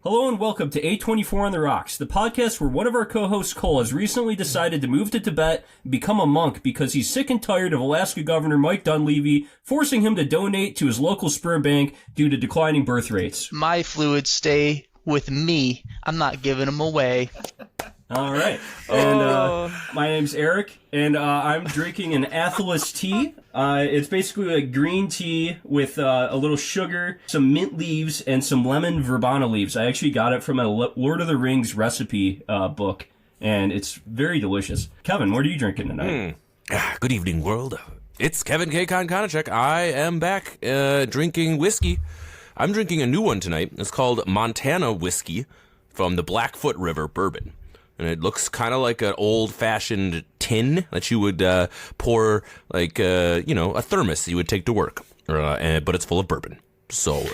Hello and welcome to A24 on the Rocks, the podcast where one of our co-hosts, Cole, has recently decided to move to Tibet and become a monk because he's sick and tired of Alaska Governor Mike Dunleavy forcing him to donate to his local sperm bank due to declining birth rates. My fluids stay with me. I'm not giving them away. All right. And my name's Eric, and I'm drinking an Athelas tea. It's basically a green tea with a little sugar, some mint leaves, and some lemon verbena leaves. I actually got it from a Lord of the Rings recipe book, and it's very delicious. Kevin, what are you drinking tonight? Good evening, world. It's Kevin K. Konkonachek. I am back drinking whiskey. I'm drinking a new one tonight. It's called Montana Whiskey from the Blackfoot River Bourbon. And it looks kind of like an old-fashioned tin that you would pour, like, a thermos you would take to work. But it's full of bourbon.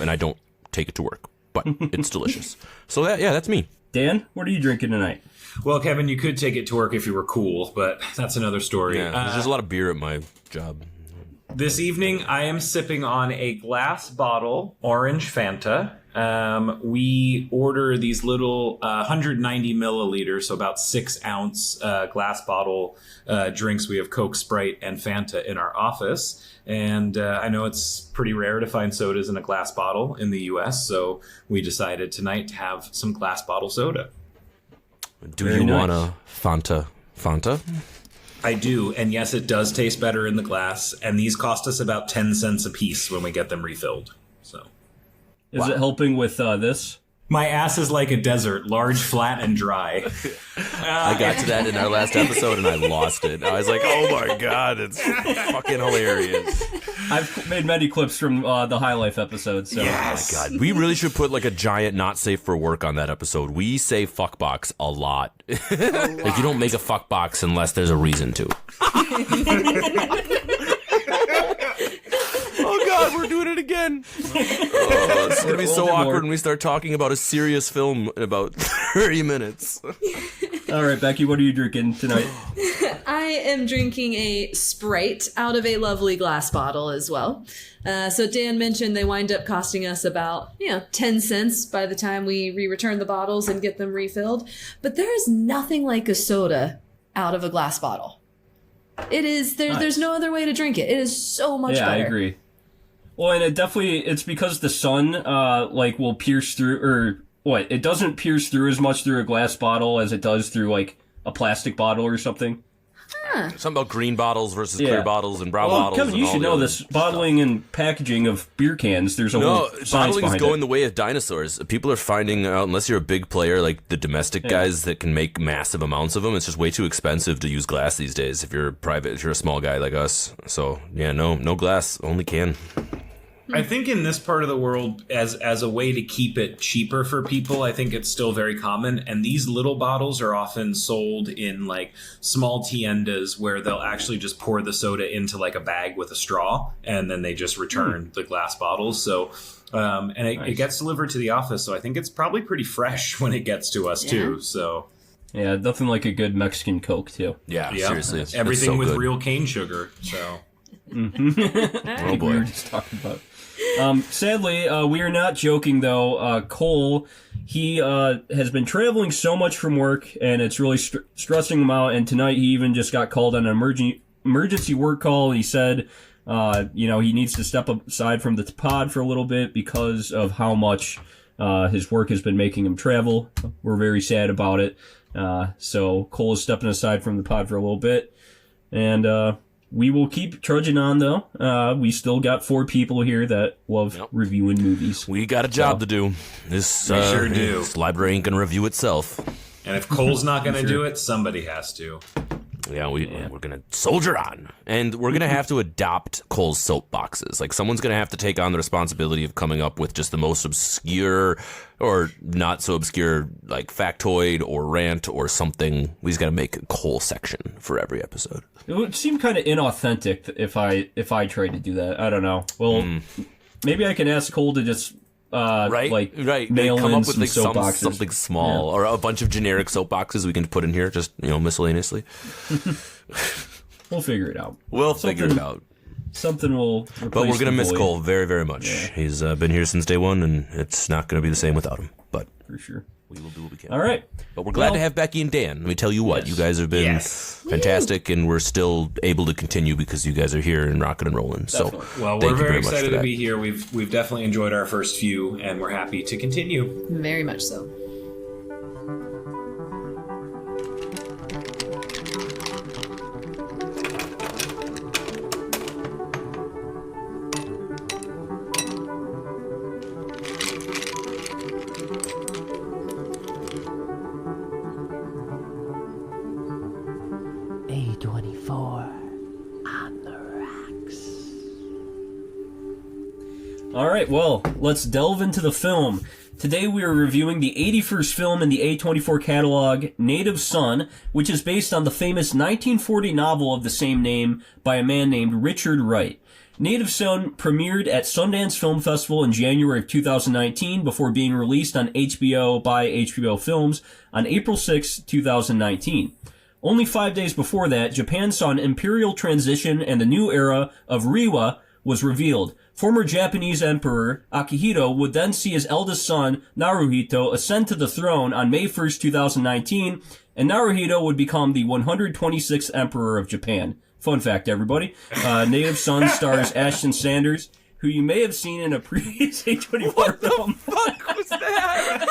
And I don't take it to work. But it's delicious. So, that's me. Dan, what are you drinking tonight? Well, Kevin, you could take it to work if you were cool, but that's another story. Yeah, there's just a lot of beer at my job. This evening, I am sipping on a glass bottle orange Fanta. We order these little 190 milliliters, so about 6 ounce glass bottle drinks. We have Coke, Sprite, and Fanta in our office. And I know it's pretty rare to find sodas in a glass bottle in the U.S., so we decided tonight to have some glass bottle soda. Do you want a Fanta? I do, and yes, it does taste better in the glass, and these cost us about 10 cents a piece when we get them refilled. So, Is it helping with this? my ass is like a desert, large, flat, and dry. I got to that in our last episode and I lost it. I was like, oh my god, it's fucking hilarious. I've made many clips from the High Life episode. So. Yes. Oh my god, we really should put like a giant not safe for work on that episode. We say fuckbox a lot. Like you don't make a fuckbox unless there's a reason to. Oh god, we're doing it again. Oh, it's gonna be so awkward when we start talking about a serious film in about 30 minutes. All right, Becky, what are you drinking tonight? I am drinking a Sprite out of a lovely glass bottle as well. So Dan mentioned they wind up costing us about 10 cents by the time we return the bottles and get them refilled. But there is nothing like a soda out of a glass bottle. It is there's no other way to drink it. It is so much better. Yeah, I agree. Well, and it's because the sun will pierce through, or what? It doesn't pierce through as much through a glass bottle as it does through like a plastic bottle or something. Something about green bottles versus clear bottles and brown bottles. Kevin, you should know this. Bottling and packaging of beer cans, there's a whole science bottling is behind going it. the way of dinosaurs. People are finding out, unless you're a big player like the domestic guys that can make massive amounts of them, it's just way too expensive to use glass these days if you're a small guy like us. So, yeah, no glass, only can. I think in this part of the world, as a way to keep it cheaper for people, I think it's still very common. And these little bottles are often sold in like small tiendas where they'll actually just pour the soda into like a bag with a straw, and then they just return the glass bottles. So, it gets delivered to the office. So I think it's probably pretty fresh when it gets to us too. So. Yeah, nothing like a good Mexican Coke too. Yeah, seriously. Everything so with good. real cane sugar. So. Oh boy. We were just talking about. Sadly, we are not joking though. Cole, he has been traveling so much from work, and it's really stressing him out. And tonight, he even just got called on an emergency work call. He said, he needs to step aside from the pod for a little bit because of how much his work has been making him travel. We're very sad about it. So Cole is stepping aside from the pod for a little bit, and we will keep trudging on, though. We still got 4 people here that love reviewing movies. We got a job to do. This sure do. This library ain't gonna review itself. And if Cole's not going to do it, somebody has to. Yeah, we're gonna soldier on, and we're gonna have to adopt Cole's soapboxes. Like someone's gonna have to take on the responsibility of coming up with just the most obscure or not so obscure, like factoid or rant or something. We just gotta make a Cole section for every episode. It would seem kind of inauthentic if I tried to do that. I don't know. Well, maybe I can ask Cole to just right. mail come in up with like something small or a bunch of generic soapboxes we can put in here, just miscellaneously. We'll figure it out. Figure it out. Something will. But we're gonna miss Cole very, very much. Yeah. He's been here since day one, and it's not gonna be the same without him. but For sure. we will do what we can. All right. But we're glad to have Becky and Dan. Let me tell you what, you guys have been fantastic, and we're still able to continue because you guys are here and rocking and rolling. Definitely. So, Well, thank we're you very much excited for to that. be here. We've definitely enjoyed our first few, and we're happy to continue. Very much so. A24 on the rocks. All right, well, let's delve into the film. Today we are reviewing the 81st film in the A24 catalog, Native Son, which is based on the famous 1940 novel of the same name by a man named Richard Wright. Native Son premiered at Sundance Film Festival in January of 2019 before being released on HBO by HBO Films on April 6, 2019. Only 5 days before that, Japan saw an imperial transition and the new era of Reiwa was revealed. Former Japanese Emperor Akihito would then see his eldest son, Naruhito, ascend to the throne on May 1st, 2019, and Naruhito would become the 126th Emperor of Japan. Fun fact, everybody. Native Son stars Ashton Sanders, who you may have seen in a previous A24 film. Fuck was that?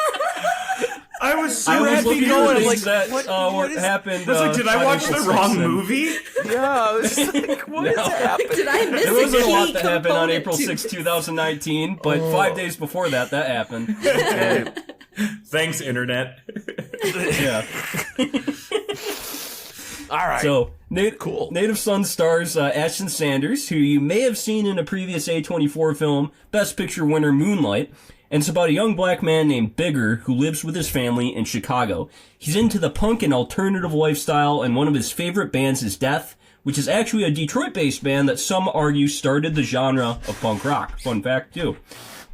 I was so I was happy looking going. for Like, things that what is- happened. I was like, did I on watch April the wrong 6th, and movie? Yeah, I was like, what is happening? Did I miss There wasn't a lot key that happened on component April to- 6, 2019, but 5 days before that happened. Thanks, Internet. Yeah. All right. So, Cool. Native Son stars Ashton Sanders, who you may have seen in a previous A24 film, Best Picture winner Moonlight. And it's about a young black man named Bigger who lives with his family in Chicago. He's into the punk and alternative lifestyle, and one of his favorite bands is Death, which is actually a Detroit-based band that some argue started the genre of punk rock. Fun fact, too.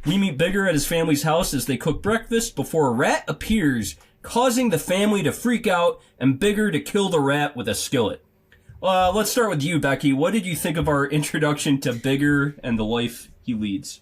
We meet Bigger at his family's house as they cook breakfast before a rat appears, causing the family to freak out and Bigger to kill the rat with a skillet. Let's start with you, Becky. What did you think of our introduction to Bigger and the life he leads?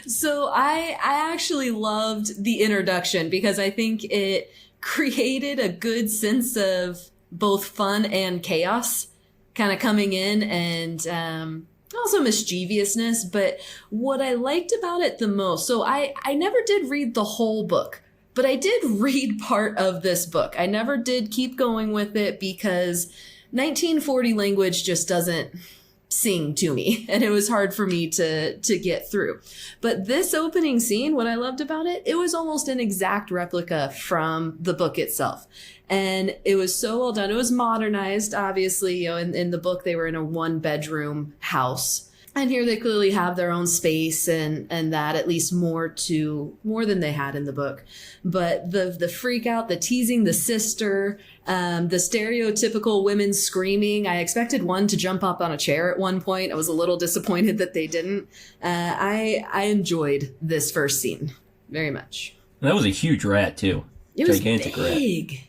So I actually loved the introduction because I think it created a good sense of both fun and chaos kind of coming in, and also mischievousness. But what I liked about it the most, so I never did read the whole book, but I did read part of this book. I never did keep going with it because 1940 language just doesn't sing to me, and it was hard for me to get through. But this opening scene, what I loved about it, it was almost an exact replica from the book itself. And it was so well done. It was modernized, obviously. You know, in the book, they were in a 1-bedroom house. And here they clearly have their own space and that, at least more than they had in the book. But the freak out, the teasing the sister, the stereotypical women screaming. I expected one to jump up on a chair at one point. I was a little disappointed that they didn't. I enjoyed this first scene very much. That was a huge rat, too. It was Gigantic big.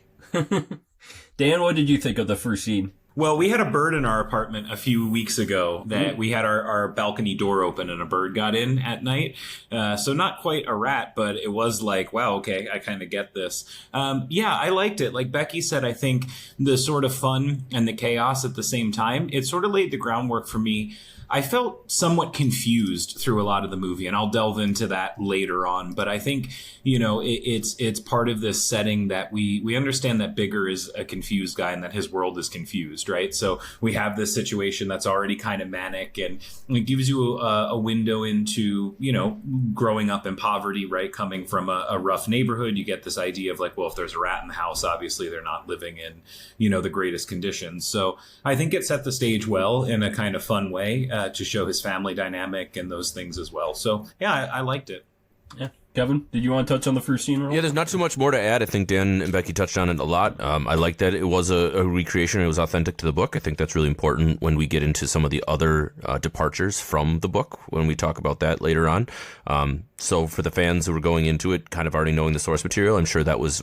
Dan, what did you think of the first scene? Well, we had a bird in our apartment a few weeks ago that we had our balcony door open and a bird got in at night. So not quite a rat, but it was like, wow, okay, I kind of get this. Yeah, I liked it. Like Becky said, I think the sort of fun and the chaos at the same time, it sort of laid the groundwork for me. I felt somewhat confused through a lot of the movie, and I'll delve into that later on. But I think, you know, it's part of this setting that we understand that Bigger is a confused guy and that his world is confused, right? So we have this situation that's already kind of manic, and it gives you a window into, you know, growing up in poverty, right? Coming from a rough neighborhood, you get this idea of like, well, if there's a rat in the house, obviously they're not living in, you know, the greatest conditions. So I think it set the stage well in a kind of fun way. To show his family dynamic and those things as well. So, yeah, I liked it. Yeah. Kevin, did you want to touch on the first scene at all? Yeah, there's not too much more to add. I think Dan and Becky touched on it a lot. I like that it was a recreation. It was authentic to the book. I think that's really important when we get into some of the other departures from the book, when we talk about that later on. So for the fans who were going into it kind of already knowing the source material, I'm sure that was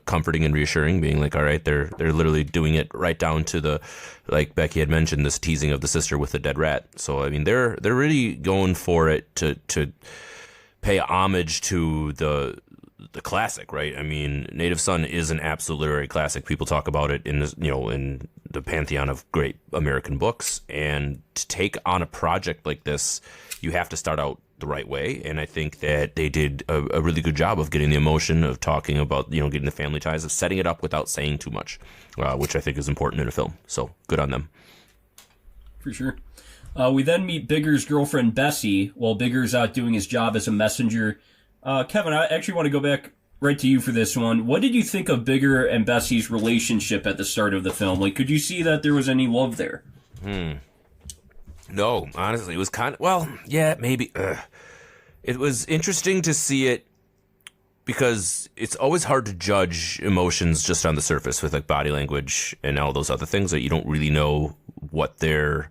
comforting and reassuring, being like, all right, they're literally doing it right down to the, like Becky had mentioned, this teasing of the sister with the dead rat. So, I mean, they're really going for it to pay homage to the the classic, right? I mean, Native Son is an absolute literary classic. People talk about it in in the pantheon of great American books. And to take on a project like this, you have to start out the right way. And I think that they did a really good job of getting the emotion, of talking about, getting the family ties, of setting it up without saying too much, which I think is important in a film. So good on them. For sure. We then meet Bigger's girlfriend, Bessie, while Bigger's out doing his job as a messenger. Kevin, I actually want to go back right to you for this one. What did you think of Bigger and Bessie's relationship at the start of the film? Like, could you see that there was any love there? No, honestly, it was kind of, well, yeah, maybe. It was interesting to see it because it's always hard to judge emotions just on the surface with like body language and all those other things that you don't really know what they're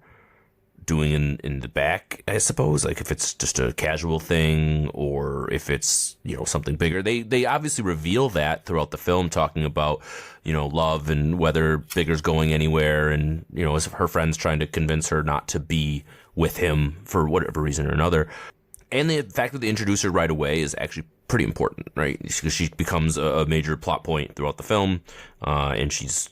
doing in the back, I suppose. Like if it's just a casual thing or if it's, something bigger. They obviously reveal that throughout the film, talking about, love and whether Bigger's going anywhere and, as her friend's trying to convince her not to be with him for whatever reason or another. And the fact that they introduce her right away is actually pretty important, right? Because she becomes a major plot point throughout the film, and she's,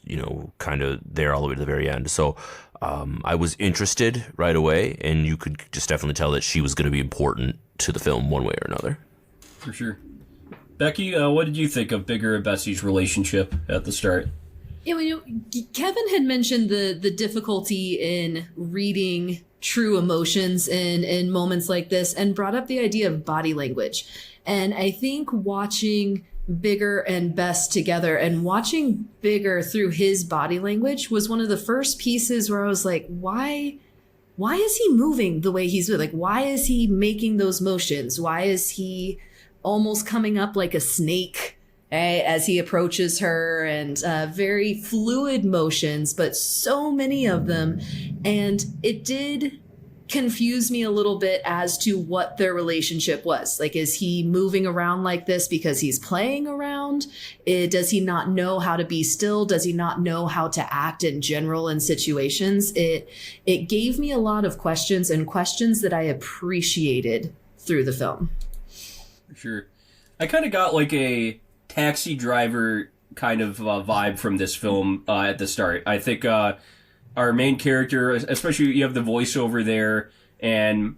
kind of there all the way to the very end. So I was interested right away, and you could just definitely tell that she was going to be important to the film one way or another. For sure. Becky, what did you think of Bigger and Bessie's relationship at the start? Yeah, Kevin had mentioned the difficulty in reading true emotions in moments like this and brought up the idea of body language. And I think watching Bigger and Bess together and watching Bigger through his body language was one of the first pieces where I was like, why is he moving the way he's moving? Like, why is he making those motions? Why is he almost coming up like a snake as he approaches her, and very fluid motions, but so many of them. And it did confuse me a little bit as to what their relationship was. Like, is he moving around like this because he's playing around? Does he not know how to be still? Does he not know how to act in general in situations? It gave me a lot of questions, and questions that I appreciated through the film. For sure. I kind of got like a Taxi Driver kind of vibe from this film at the start. I think our main character, especially you have the voiceover there, and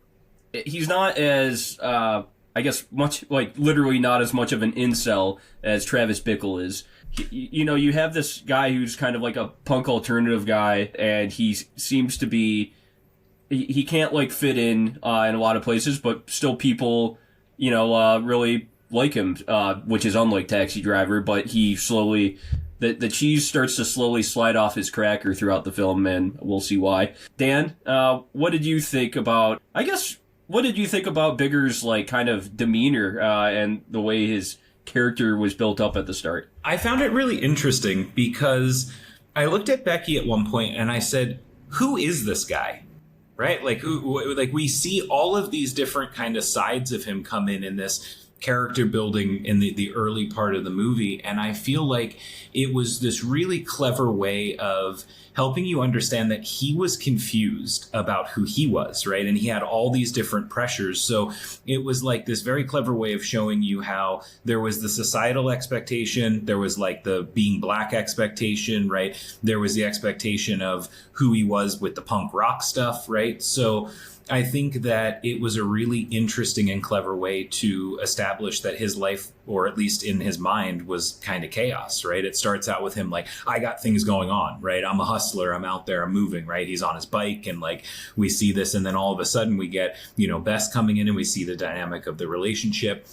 he's not as, I guess, much, like literally not as much of an incel as Travis Bickle is. You have this guy who's kind of like a punk alternative guy, and he seems to be, he can't like fit in a lot of places, but still people, really like him, which is unlike Taxi Driver, but he slowly, the cheese starts to slowly slide off his cracker throughout the film, and we'll see why. Dan, what did you think about Bigger's like kind of demeanor and the way his character was built up at the start? I found it really interesting because I looked at Becky at one point and I said, who is this guy? Right? Like we see all of these different kind of sides of him come in this character building in the early part of the movie, and I feel like it was this really clever way of helping you understand that he was confused about who he was, right? And he had all these different pressures. So it was like this very clever way of showing you how there was the societal expectation, there was like the being black expectation, right? There was the expectation of who he was with the punk rock stuff, right? So I think that it was a really interesting and clever way to establish that his life, or at least in his mind, was kind of chaos, right? It starts out with him like, I got things going on, right? I'm a hustler. I'm out there. I'm moving, right? He's on his bike, and like we see this, and then all of a sudden we get, Bess coming in, and we see the dynamic of the relationship.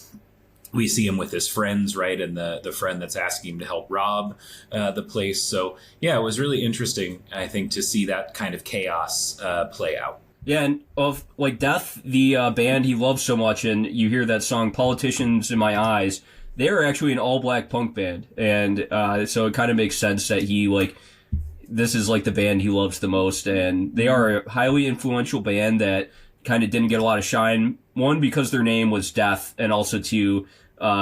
We see him with his friends, right? And the friend that's asking him to help rob the place. So yeah, it was really interesting, I think, to see that kind of chaos play out. Yeah, and of like Death, the band he loves so much, and you hear that song "Politicians in My Eyes." They're actually an all-black punk band, and so it kind of makes sense that this is like the band he loves the most, and they are a highly influential band that kind of didn't get a lot of shine. One, because their name was Death, and also two,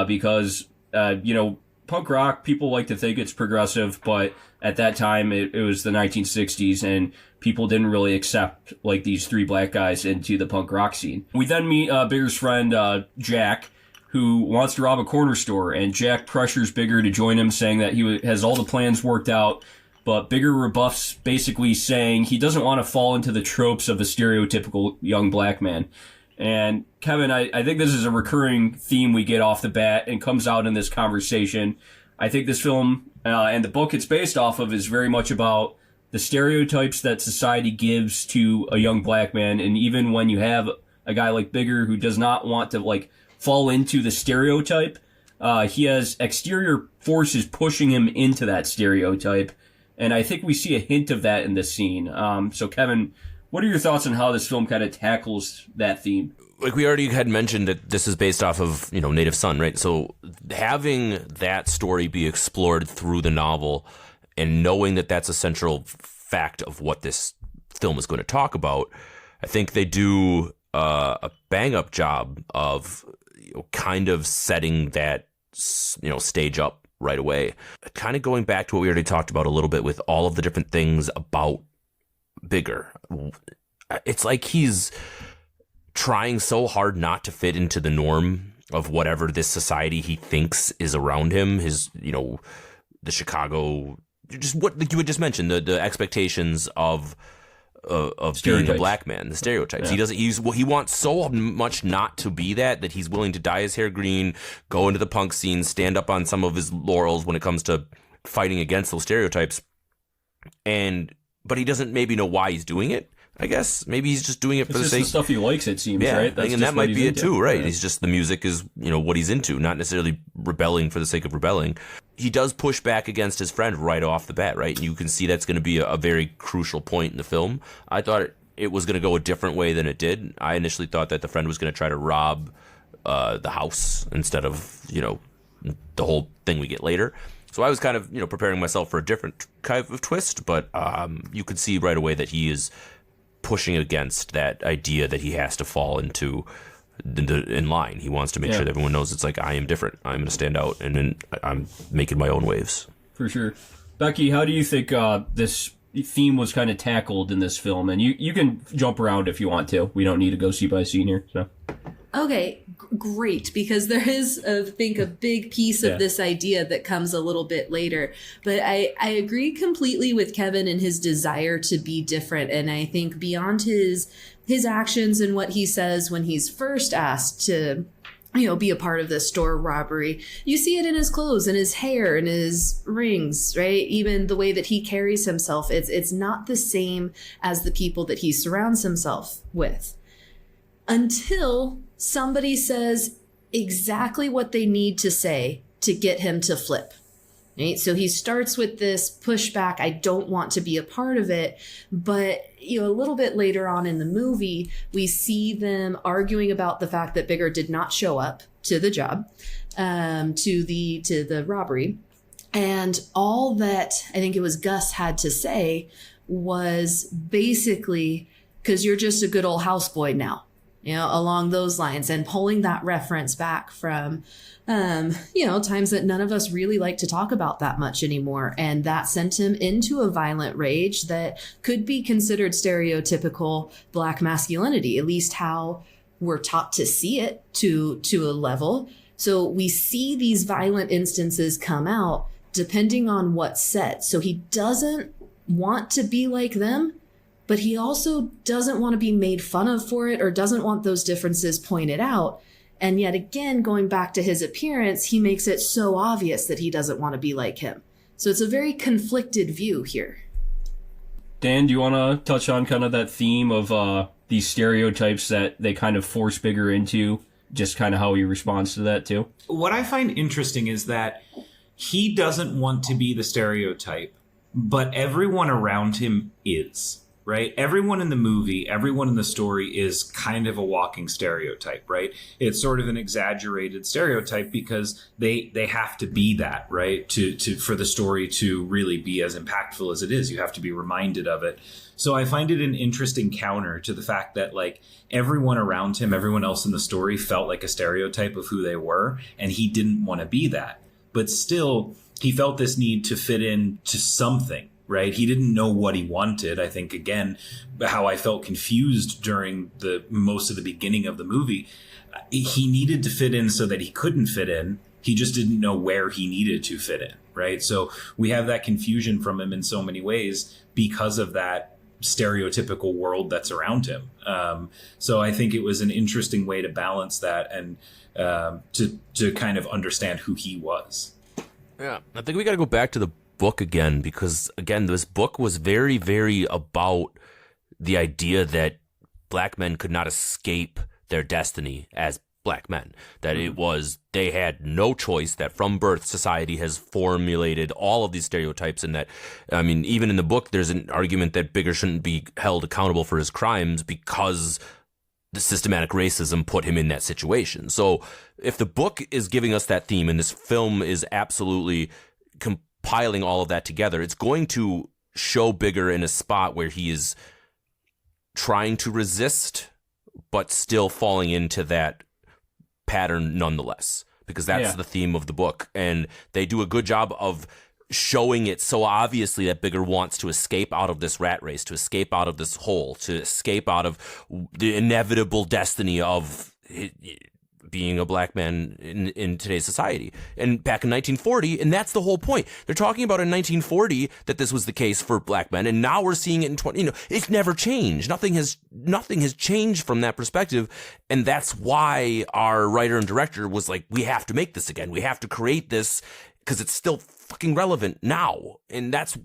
because punk rock, people like to think it's progressive, but at that time it was the 1960s, and people didn't really accept like these three black guys into the punk rock scene. We then meet Bigger's friend Jack, who wants to rob a corner store, and Jack pressures Bigger to join him, saying that he has all the plans worked out, but Bigger rebuffs, basically saying he doesn't want to fall into the tropes of a stereotypical young black man. And Kevin, I think this is a recurring theme we get off the bat and comes out in this conversation. I think this film and the book it's based off of is very much about the stereotypes that society gives to a young black man. And even when you have a guy like Bigger who does not want to like fall into the stereotype, he has exterior forces pushing him into that stereotype. And I think we see a hint of that in this scene. So Kevin, what are your thoughts on how this film kind of tackles that theme? Like we already had mentioned that this is based off of, Native Son, right? So having that story be explored through the novel and knowing that that's a central fact of what this film is going to talk about, I think they do a bang-up job of kind of setting that, stage up right away. Kind of going back to what we already talked about a little bit with all of the different things about Bigger. It's like he's trying so hard not to fit into the norm of whatever this society he thinks is around him. His, the Chicago, just what you had just mentioned, the expectations of being a black man, the stereotypes. Yeah. He wants so much not to be that he's willing to dye his hair green, go into the punk scene, stand up on some of his laurels when it comes to fighting against those stereotypes. But he doesn't maybe know why he's doing it. I guess maybe he's just doing it for the sake. It's the stuff he likes, it seems, yeah, right? And that might be it too, right? Yeah. He's just, the music is, what he's into, not necessarily rebelling for the sake of rebelling. He does push back against his friend right off the bat, right? And you can see that's going to be a very crucial point in the film. I thought it was going to go a different way than it did. I initially thought that the friend was going to try to rob the house instead of, the whole thing we get later. So I was kind of, preparing myself for a different kind of twist, but you could see right away that he is pushing against that idea that he has to fall into in line. He wants to make sure that everyone knows it's like, I am different. I'm going to stand out, and then I'm making my own waves. For sure. Becky, how do you think this theme was kind of tackled in this film? And you can jump around if you want to. We don't need to go scene by scene here. So. Okay, great, because there is, I think, a big piece of this idea that comes a little bit later. But I agree completely with Kevin and his desire to be different. And I think beyond his actions and what he says when he's first asked to, be a part of this store robbery, you see it in his clothes and his hair and his rings, right? Even the way that he carries himself, it's not the same as the people that he surrounds himself with. Until somebody says exactly what they need to say to get him to flip. Right? So he starts with this pushback, I don't want to be a part of it. But, a little bit later on in the movie, we see them arguing about the fact that Bigger did not show up to the job, to the robbery. And all that I think it was Gus had to say was basically, because you're just a good old houseboy now. Along those lines, and pulling that reference back from, times that none of us really like to talk about that much anymore. And that sent him into a violent rage that could be considered stereotypical black masculinity, at least how we're taught to see it to a level. So we see these violent instances come out depending on what's said. So he doesn't want to be like them, but he also doesn't want to be made fun of for it or doesn't want those differences pointed out. And yet again, going back to his appearance, he makes it so obvious that he doesn't want to be like him. So it's a very conflicted view here. Dan, do you want to touch on kind of that theme of these stereotypes that they kind of force Bigger into, just kind of how he responds to that too? What I find interesting is that he doesn't want to be the stereotype, but everyone around him is. Right? Everyone in the movie, everyone in the story is kind of a walking stereotype, right? It's sort of an exaggerated stereotype because they have to be that, right? For the story to really be as impactful as it is, you have to be reminded of it. So I find it an interesting counter to the fact that like everyone around him, everyone else in the story felt like a stereotype of who they were, and he didn't want to be that. But still, he felt this need to fit in to something. right? He didn't know what he wanted. I think, again, how I felt confused during most of the beginning of the movie. He needed to fit in so that he couldn't fit in. He just didn't know where he needed to fit in, right? So we have that confusion from him in so many ways because of that stereotypical world that's around him. So I think it was an interesting way to balance that and to kind of understand who he was. Yeah, I think we got to go back to the book again because, again, this book was very, very about the idea that black men could not escape their destiny as black men, that it was, they had no choice, that from birth society has formulated all of these stereotypes, and that, I mean, even in the book there's an argument that Bigger shouldn't be held accountable for his crimes because the systematic racism put him in that situation. So if the book is giving us that theme and this film is absolutely compiling all of that together, it's going to show Bigger in a spot where he is trying to resist but still falling into that pattern nonetheless, because that's the theme of the book. And they do a good job of showing it so obviously that Bigger wants to escape out of this rat race, to escape out of this hole, to escape out of the inevitable destiny of being a black man in today's society. And back in 1940, and that's the whole point. They're talking about in 1940 that this was the case for black men, and now we're seeing it in 20. It's never changed. Nothing has changed from that perspective, and that's why our writer and director was like, we have to make this again. We have to create this because it's still fucking relevant now, and that's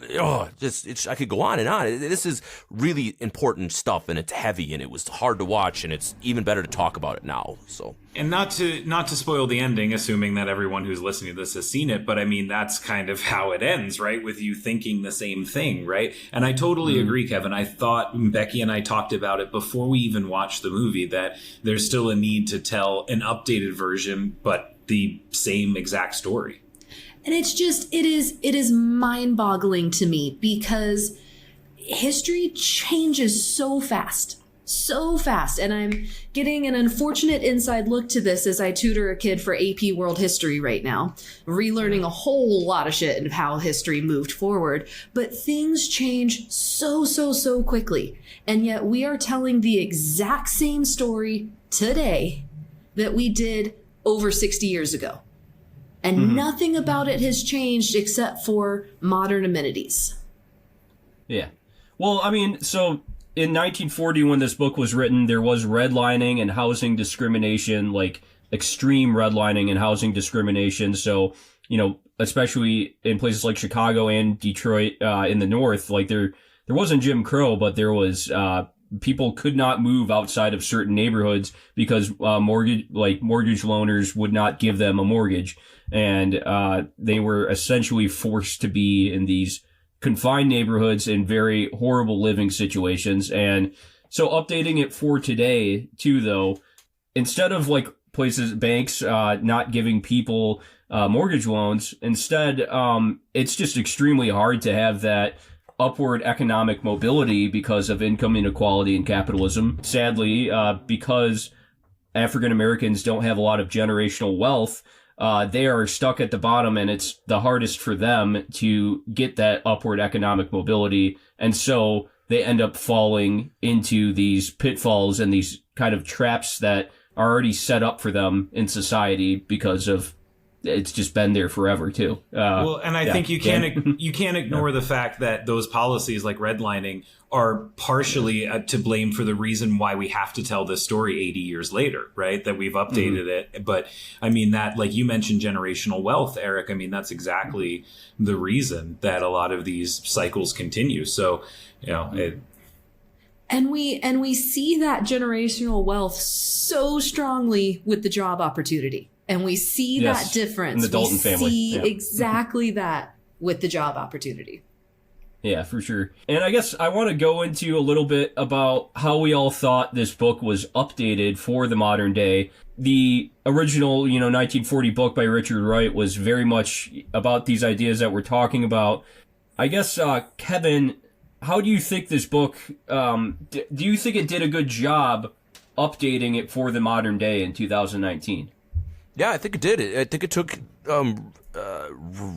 I could go on and on. This is really important stuff, and it's heavy, and it was hard to watch, and it's even better to talk about it now. So, and not to spoil the ending, assuming that everyone who's listening to this has seen it, but I mean that's kind of how it ends, right? With you thinking the same thing, right? And I totally agree, Kevin. I thought Becky and I talked about it before we even watched the movie that there's still a need to tell an updated version, but the same exact story. And it's just, it is mind-boggling to me because history changes so fast. And I'm getting an unfortunate inside look to this as I tutor a kid for AP World History right now, relearning a whole lot of shit and how history moved forward. But things change so quickly. And yet we are telling the exact same story today that we did over 60 years ago. And nothing about it has changed except for modern amenities. Yeah. Well, I mean, so in 1940, when this book was written, there was redlining and housing discrimination, like extreme redlining and housing discrimination. So, especially in places like Chicago and Detroit in the North, like there wasn't Jim Crow, but there was people could not move outside of certain neighborhoods because mortgage loaners would not give them a mortgage. And they were essentially forced to be in these confined neighborhoods in very horrible living situations. And so updating it for today, too, though, instead of like banks not giving people mortgage loans, instead, it's just extremely hard to have that upward economic mobility because of income inequality and capitalism. Sadly, because African Americans don't have a lot of generational wealth, they are stuck at the bottom, and it's the hardest for them to get that upward economic mobility. And so they end up falling into these pitfalls and these kind of traps that are already set up for them in society because of it's just been there forever too. And I think you can't ignore the fact that those policies like redlining are partially to blame for the reason why we have to tell this story 80 years later, right? That we've updated it. But I mean that, like you mentioned, generational wealth, Eric. I mean, that's exactly the reason that a lot of these cycles continue. So, And we see that generational wealth so strongly with the job opportunity. And we see that difference. In the Dalton family. We see exactly that with the job opportunity. Yeah, for sure. And I guess I want to go into a little bit about how we all thought this book was updated for the modern day. The original, 1940 book by Richard Wright was very much about these ideas that we're talking about. I guess, Kevin, how do you think this book, do you think it did a good job updating it for the modern day in 2019? Yeah, I think it did. I think it took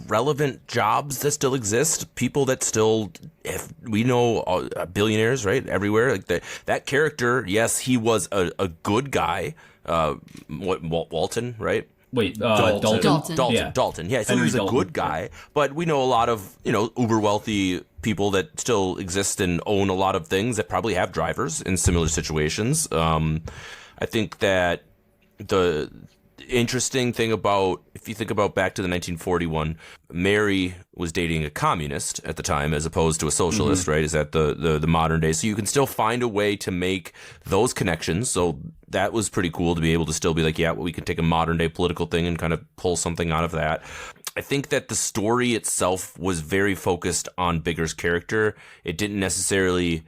relevant jobs that still exist, people that still, we know billionaires, right, everywhere. Like that character, yes, he was a good guy. Walton, right? Wait, Dalton. Dalton. Dalton. Yeah, so Henry he was a Dalton, good guy, but we know a lot of, uber wealthy people that still exist and own a lot of things that probably have drivers in similar situations. I think that the interesting thing about, if you think about back to the 1941, Mary was dating a communist at the time as opposed to a socialist, right? Is that the modern day? So you can still find a way to make those connections. So that was pretty cool to be able to still be like, yeah, well, we can take a modern day political thing and kind of pull something out of that. I think that the story itself was very focused on Bigger's character. It didn't necessarily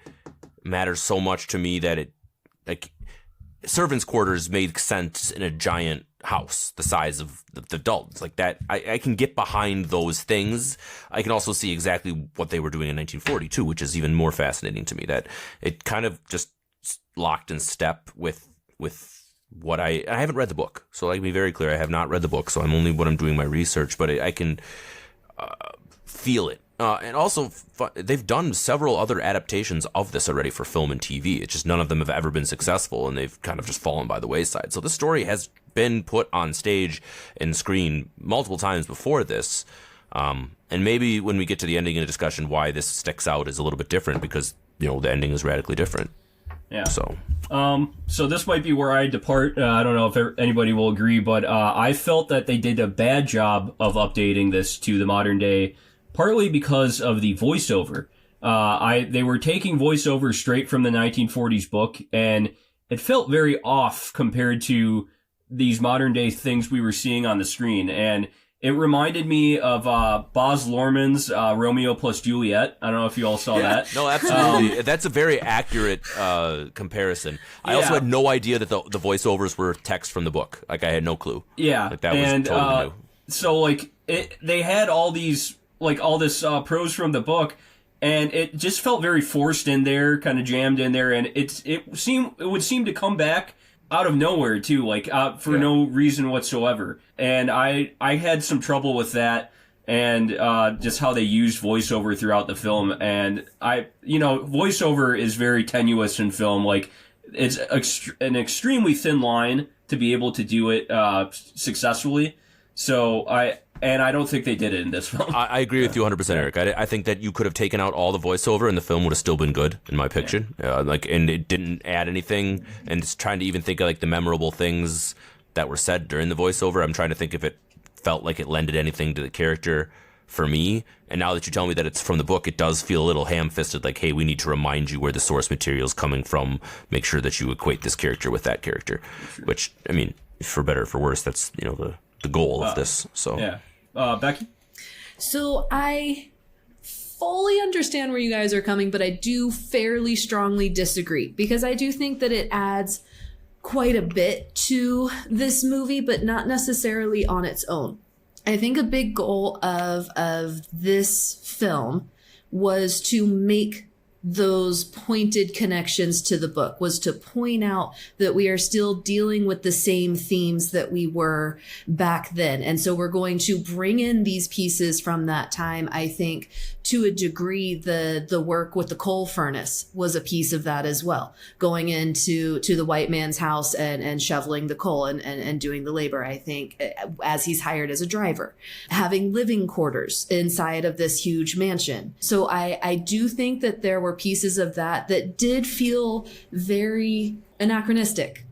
matter so much to me that it, like, servants' quarters made sense in a giant house the size of the Daltons. Like that, I can get behind those things. I can also see exactly what they were doing in 1942, which is even more fascinating to me, that it kind of just locked in step with what I haven't read the book, so let me be very clear, I have not read the book, so I'm only when I'm doing my research, but I can feel it. And also, they've done several other adaptations of this already for film and TV. It's just none of them have ever been successful, and they've kind of just fallen by the wayside. So this story has been put on stage and screen multiple times before this. And maybe when we get to the ending in a discussion, why this sticks out is a little bit different, because, the ending is radically different. Yeah. So this might be where I depart. I don't know if anybody will agree, but I felt that they did a bad job of updating this to the modern day, partly because of the voiceover. They were taking voiceover straight from the 1940s book, and it felt very off compared to these modern day things we were seeing on the screen. And it reminded me of Baz Luhrmann's Romeo plus Juliet. I don't know if you all saw that. No, absolutely. That's a very accurate comparison. I also had no idea that the voiceovers were text from the book. Like, I had no clue. Yeah. Like, that was totally new. So, like, they had all these, like, all this prose from the book, and it just felt very forced in there, kind of jammed in there, and it would seem to come back out of nowhere too, like for no reason whatsoever. And I had some trouble with that, and just how they used voiceover throughout the film. And voiceover is very tenuous in film. Like, it's an extremely thin line to be able to do it successfully. So I don't think they did it in this film. I agree with you 100%, Eric. I think that you could have taken out all the voiceover and the film would have still been good, in my opinion. And it didn't add anything. And it's trying to even think of, like, the memorable things that were said during the voiceover. I'm trying to think if it felt like it lended anything to the character for me. And now that you tell me that it's from the book, it does feel a little ham-fisted, like, hey, we need to remind you where the source material is coming from. Make sure that you equate this character with that character. Sure. Which, I mean, for better or for worse, that's, the goal of this. So yeah. Becky? So I fully understand where you guys are coming, but I do fairly strongly disagree, because I do think that it adds quite a bit to this movie, but not necessarily on its own. I think a big goal of this film was to make those pointed connections to the book, was to point out that we are still dealing with the same themes that we were back then. And so we're going to bring in these pieces from that time. I think to a degree, the work with the coal furnace was a piece of that as well. Going into the white man's house and shoveling the coal and doing the labor, I think, as he's hired as a driver, having living quarters inside of this huge mansion. So I do think that there were pieces of that did feel very anachronistic.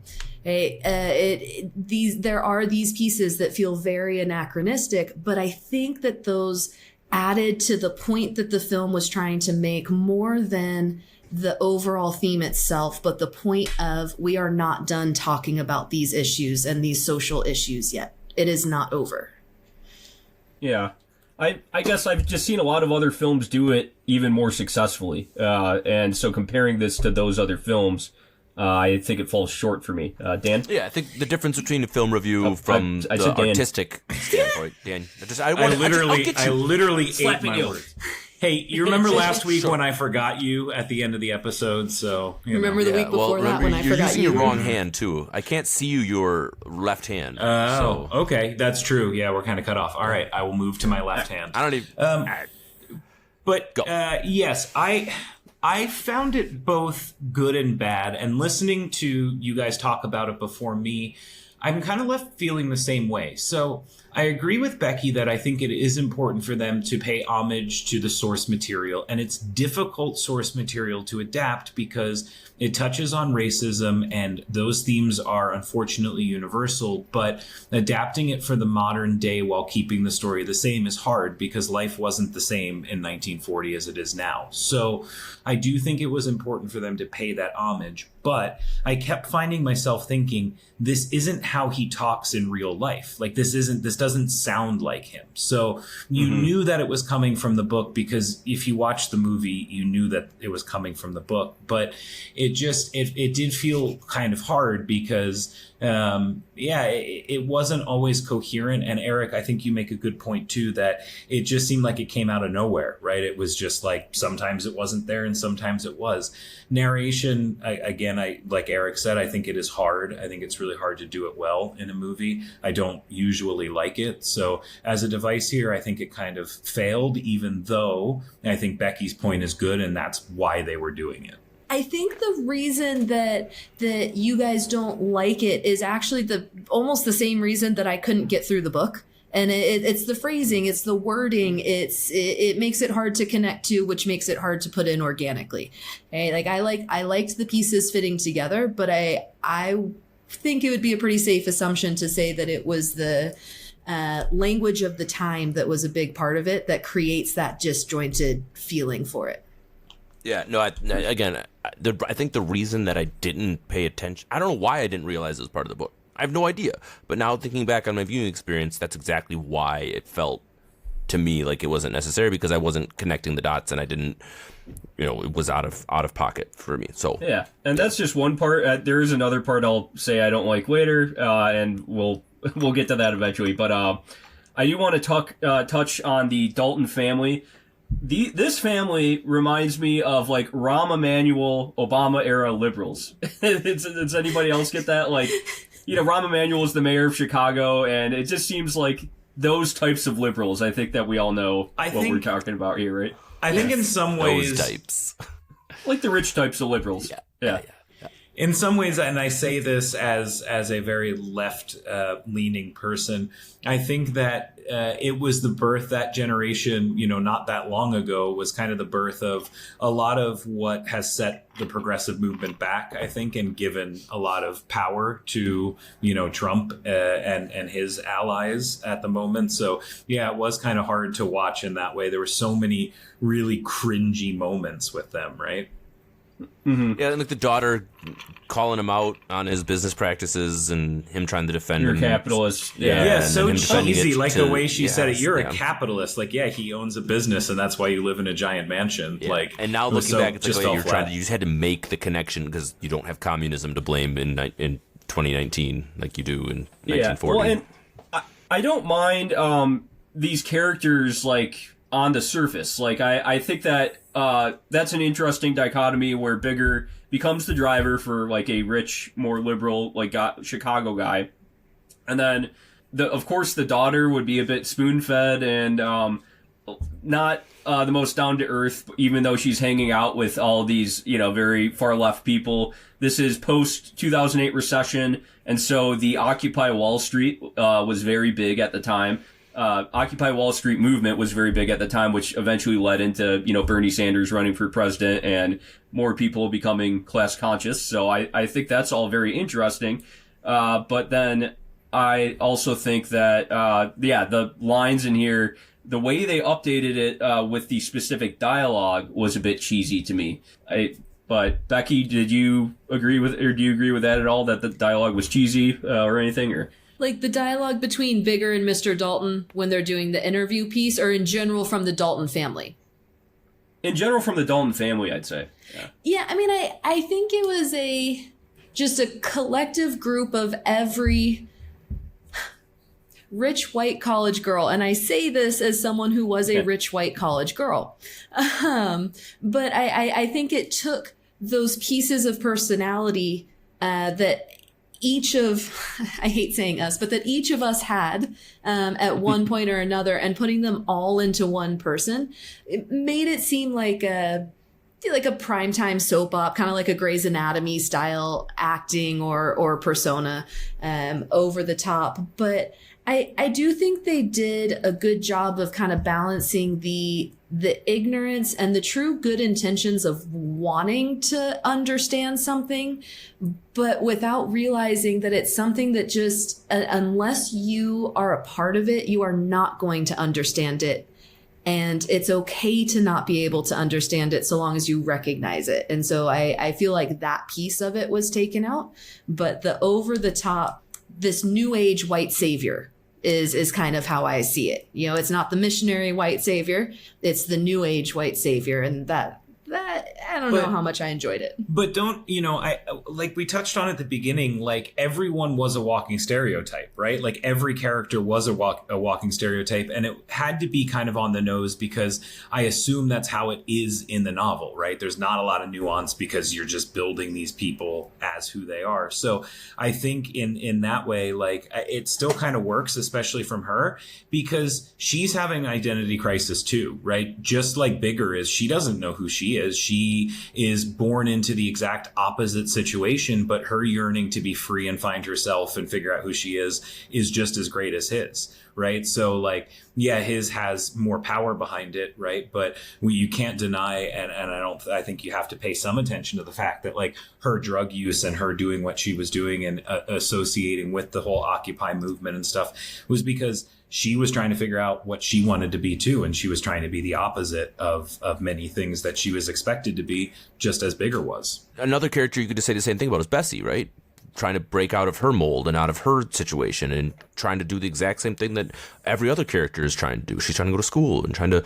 There are these pieces that feel very anachronistic, but I think that those added to the point that the film was trying to make, more than the overall theme itself, but the point of, we are not done talking about these issues and these social issues yet. It is not over. Yeah. I guess I've just seen a lot of other films do it even more successfully. And so comparing this to those other films, I think it falls short for me. Dan? Yeah, I think the difference between a film review from the artistic standpoint, Dan. I literally ate my words. Hey, you remember last week when I forgot you at the end of the episode? So Remember the week before that when I you're forgot using you? your wrong hand too. I can't see your left hand. Oh, okay, that's true. Yeah, we're kind of cut off. All right, I will move to my left hand. I don't even. But yes, I found it both good and bad. And listening to you guys talk about it before me, I'm kind of left feeling the same way. So I agree with Becky that I think it is important for them to pay homage to the source material. And it's difficult source material to adapt because it touches on racism and those themes are unfortunately universal. But adapting it for the modern day while keeping the story the same is hard because life wasn't the same in 1940 as it is now. So I do think it was important for them to pay that homage. But I kept finding myself thinking, this isn't how he talks in real life. Like this doesn't sound like him. So you knew that it was coming from the book because if you watched the movie, you knew that it was coming from the book. But it did feel kind of hard because it wasn't always coherent. And Eric, I think you make a good point too, that it just seemed like it came out of nowhere, right? It was just like, sometimes it wasn't there and sometimes it was. Narration, I like Eric said, I think it is hard. I think it's really hard to do it well in a movie. I don't usually like it. So as a device here, I think it kind of failed, even though I think Becky's point is good and that's why they were doing it. I think the reason that you guys don't like it is actually almost the same reason that I couldn't get through the book. And it's the phrasing, it's the wording, it makes it hard to connect to, which makes it hard to put in organically. Okay? Like I liked the pieces fitting together, but I think it would be a pretty safe assumption to say that it was the language of the time that was a big part of it that creates that disjointed feeling for it. Yeah, no, I think the reason that I didn't pay attention, I don't know why I didn't realize it was part of the book. I have no idea. But now thinking back on my viewing experience, that's exactly why it felt to me like it wasn't necessary because I wasn't connecting the dots and I didn't, it was out of pocket for me. So yeah, and that's just one part. There is another part I'll say I don't like later, and we'll get to that eventually. But I do want to touch on the Dalton family. This family reminds me of like Rahm Emanuel Obama era liberals. Does anybody else get that? Like, Rahm Emanuel is the mayor of Chicago, and it just seems like those types of liberals. I think that we all know what we're talking about here, right? I think in some ways, those types, like the rich types of liberals. Yeah. In some ways, and I say this as a very left leaning person, I think that it was the birth, that generation, not that long ago, was kind of the birth of a lot of what has set the progressive movement back, I think, and given a lot of power to, Trump and his allies at the moment. So, yeah, it was kind of hard to watch in that way. There were so many really cringy moments with them, right? Mm-hmm. Yeah, and like the daughter calling him out on his business practices and him trying to defend You're him. a capitalist. Yeah, so cheesy. Like the way she said it. You're a capitalist. Like, yeah, he owns a business and that's why you live in a giant mansion. Yeah. Like, and now looking back, it's just like you just had to make the connection because you don't have communism to blame in 2019 like you do in 1940. Well, and I don't mind these characters like on the surface. Like I think that that's an interesting dichotomy where Bigger becomes the driver for like a rich, more liberal like Chicago guy, and then of course the daughter would be a bit spoon-fed and not the most down to earth, even though she's hanging out with all these very far left people. This is post 2008 recession, and so the Occupy Wall Street was very big at the time. Occupy Wall Street movement was very big at the time, which eventually led into, Bernie Sanders running for president and more people becoming class conscious. So I think that's all very interesting. But then I also think that, the lines in here, the way they updated it with the specific dialogue was a bit cheesy to me. But Becky, do you agree with that at all, that the dialogue was cheesy or anything? Or like the dialogue between Bigger and Mr. Dalton when they're doing the interview piece, or in general from the Dalton family? In general from the Dalton family, I'd say. Yeah, I mean, I think it was just a collective group of every... rich white college girl. And I say this as someone who was a rich white college girl. But I think it took those pieces of personality that each of, I hate saying us, but that each of us had at one point or another, and putting them all into one person, it made it seem like a primetime soap op, kind of like a Grey's Anatomy style acting or persona, over the top. But I do think they did a good job of kind of balancing the ignorance and the true good intentions of wanting to understand something, but without realizing that it's something that just, unless you are a part of it, you are not going to understand it. And it's okay to not be able to understand it so long as you recognize it. And so I feel like that piece of it was taken out. But the over the top, this new age white savior is kind of how I see it. You know, it's not the missionary white savior, it's the new age white savior. And that I don't know how much I enjoyed it. But don't, I like we touched on at the beginning, like everyone was a walking stereotype, right? Like every character was a walking stereotype, and it had to be kind of on the nose because I assume that's how it is in the novel, right? There's not a lot of nuance because you're just building these people as who they are. So I think in that way, like it still kind of works, especially from her, because she's having an identity crisis too, right? Just like Bigger is, she doesn't know who she is. She is born into the exact opposite situation, but her yearning to be free and find herself and figure out who she is just as great as his, right? So like, yeah, his has more power behind it, right? But you can't deny, and I think you have to pay some attention to the fact that like her drug use and her doing what she was doing and associating with the whole Occupy movement and stuff was because she was trying to figure out what she wanted to be too, and she was trying to be the opposite of many things that she was expected to be, just as Bigger was. Another character you could just say the same thing about is Bessie, right? Trying to break out of her mold and out of her situation and trying to do the exact same thing that every other character is trying to do. She's trying to go to school and trying to,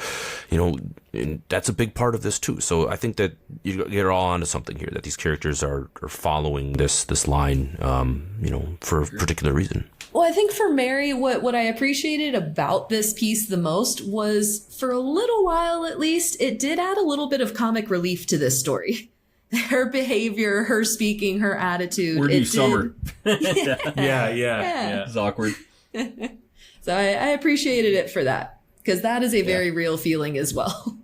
and that's a big part of this too. So I think that you're all onto something here, that these characters are following this line, for a particular reason. Well, I think for Mary, what I appreciated about this piece the most was, for a little while at least, it did add a little bit of comic relief to this story. Her behavior, her speaking, her attitude. Where do you summer? Yeah. It's awkward. So I appreciated it for that, because that is a very real feeling as well.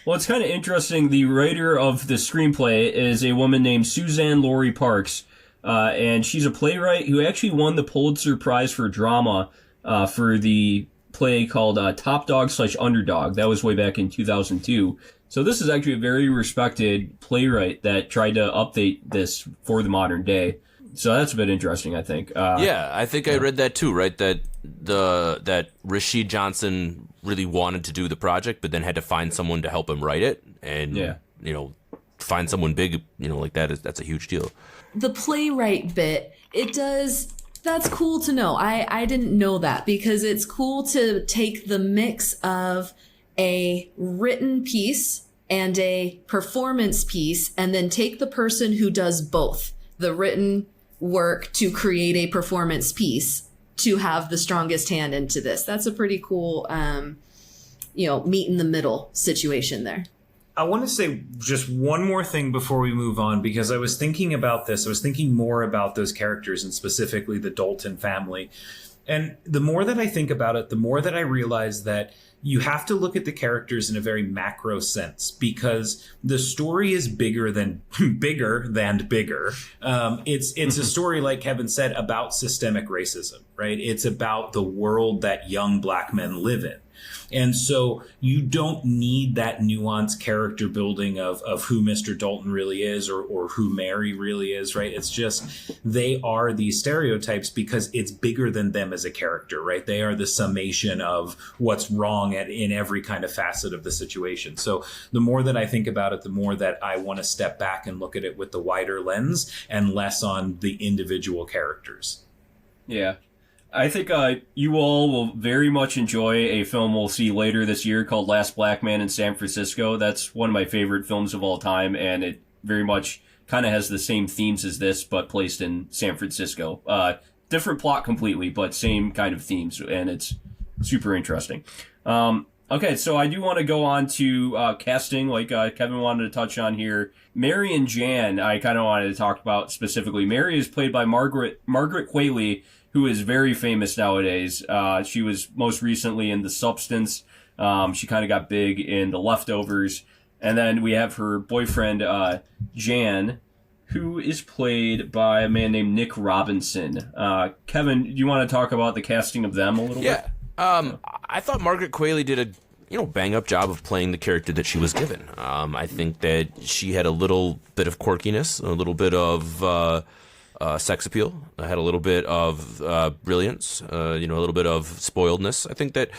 Well, it's kind of interesting. The writer of the screenplay is a woman named Suzanne Laurie Parks. And she's a playwright who actually won the Pulitzer Prize for drama for the play called Top Dog / Underdog. That was way back in 2002. So this is actually a very respected playwright that tried to update this for the modern day. So that's a bit interesting, I think. I think I read that too, right? That Rashid Johnson really wanted to do the project, but then had to find someone to help him write it. And, find someone big, like that, that's a huge deal. The playwright bit, that's cool to know. I didn't know that, because it's cool to take the mix of a written piece and a performance piece, and then take the person who does both, the written work to create a performance piece, to have the strongest hand into this. That's a pretty cool, meet in the middle situation there. I want to say just one more thing before we move on, because I was thinking about this. I was thinking more about those characters, and specifically the Dalton family. And the more that I think about it, the more that I realize that you have to look at the characters in a very macro sense, because the story is bigger than bigger. It's a story, like Kevin said, about systemic racism, right? It's about the world that young Black men live in. And so you don't need that nuanced character building of who Mr. Dalton really is or who Mary really is, right? It's just they are these stereotypes because it's bigger than them as a character, right? They are the summation of what's wrong in every kind of facet of the situation. So the more that I think about it, the more that I want to step back and look at it with the wider lens and less on the individual characters. Yeah. I think you all will very much enjoy a film we'll see later this year called Last Black Man in San Francisco. That's one of my favorite films of all time, and it very much kind of has the same themes as this, but placed in San Francisco. different plot completely, but same kind of themes, and it's super interesting. Okay, so I do want to go on to casting, like Kevin wanted to touch on here. Mary and Jan, I kind of wanted to talk about specifically. Mary is played by Margaret Qualley, who is very famous nowadays. She was most recently in The Substance. She kind of got big in The Leftovers. And then we have her boyfriend, Jan, who is played by a man named Nick Robinson. Kevin, do you want to talk about the casting of them a little bit? Yeah. I thought Margaret Qualley did a bang-up job of playing the character that she was given. I think that she had a little bit of quirkiness, a little bit of sex appeal, had a little bit of brilliance, a little bit of spoiledness. I think that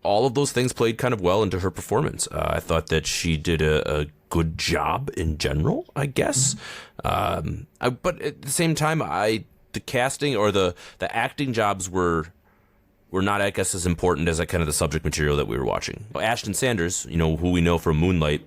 all of those things played kind of well into her performance. I thought that she did a good job in general, I guess. But at the same time, the casting or the acting jobs were not, I guess, as important as kind of the subject material that we were watching. Ashton Sanders, who we know from Moonlight,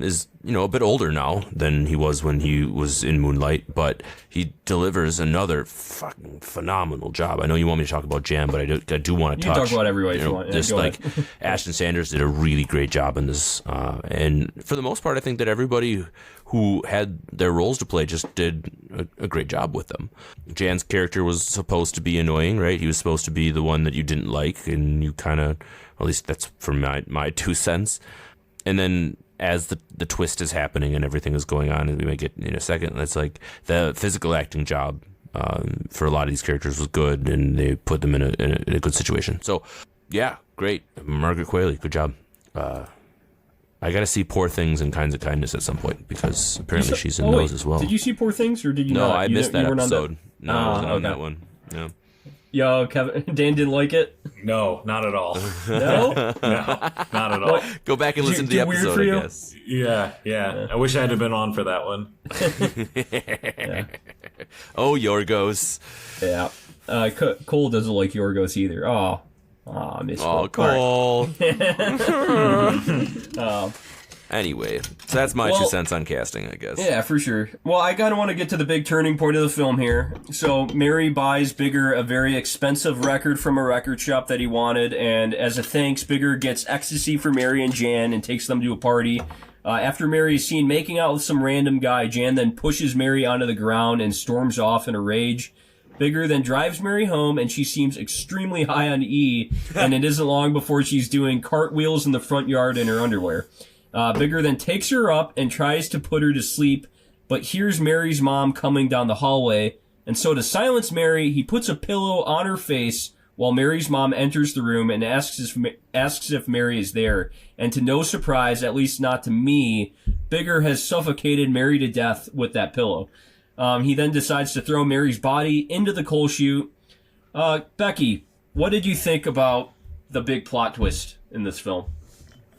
is, a bit older now than he was when he was in Moonlight, but he delivers another fucking phenomenal job. I know you want me to talk about Jan, but I do want to touch. You can talk about everybody if you want. Just like Ashton Sanders did a really great job in this. And for the most part, I think that everybody who had their roles to play just did a great job with them. Jan's character was supposed to be annoying, right? He was supposed to be the one that you didn't like, and you kind of, at least that's from my 2 cents. And then as the twist is happening and everything is going on, and we may get in a second, it's like the physical acting job for a lot of these characters was good, and they put them in a good situation. So, yeah, great. Margaret Qualley, good job. I got to see Poor Things and Kinds of Kindness at some point, because apparently she's in those as well. Did you see Poor Things, or did you No, not? I missed that episode. No, I wasn't on okay. that one. Yeah. Yo, Kevin, Dan didn't like it? No, not at all. No? No, not at all. Go back and listen to the Too weird episode, for you? I guess. Yeah. I wish I had been on for that one. Oh, Yorgos. Yeah. Cole doesn't like Yorgos either. Oh, I miss Oh, Cole. Cole. Anyway, so that's my 2 cents on casting, I guess. Yeah, for sure. Well, I kind of want to get to the big turning point of the film here. So Mary buys Bigger a very expensive record from a record shop that he wanted, and as a thanks, Bigger gets ecstasy for Mary and Jan and takes them to a party. After Mary is seen making out with some random guy, Jan then pushes Mary onto the ground and storms off in a rage. Bigger then drives Mary home, and she seems extremely high on E, and it isn't long before she's doing cartwheels in the front yard in her underwear. Bigger then takes her up and tries to put her to sleep, but hears Mary's mom coming down the hallway, and so to silence Mary, he puts a pillow on her face while Mary's mom enters the room and asks if Mary is there. And to no surprise, at least not to me, Bigger has suffocated Mary to death with that pillow. He then decides to throw Mary's body into the coal chute. Becky, what did you think about the big plot twist in this film?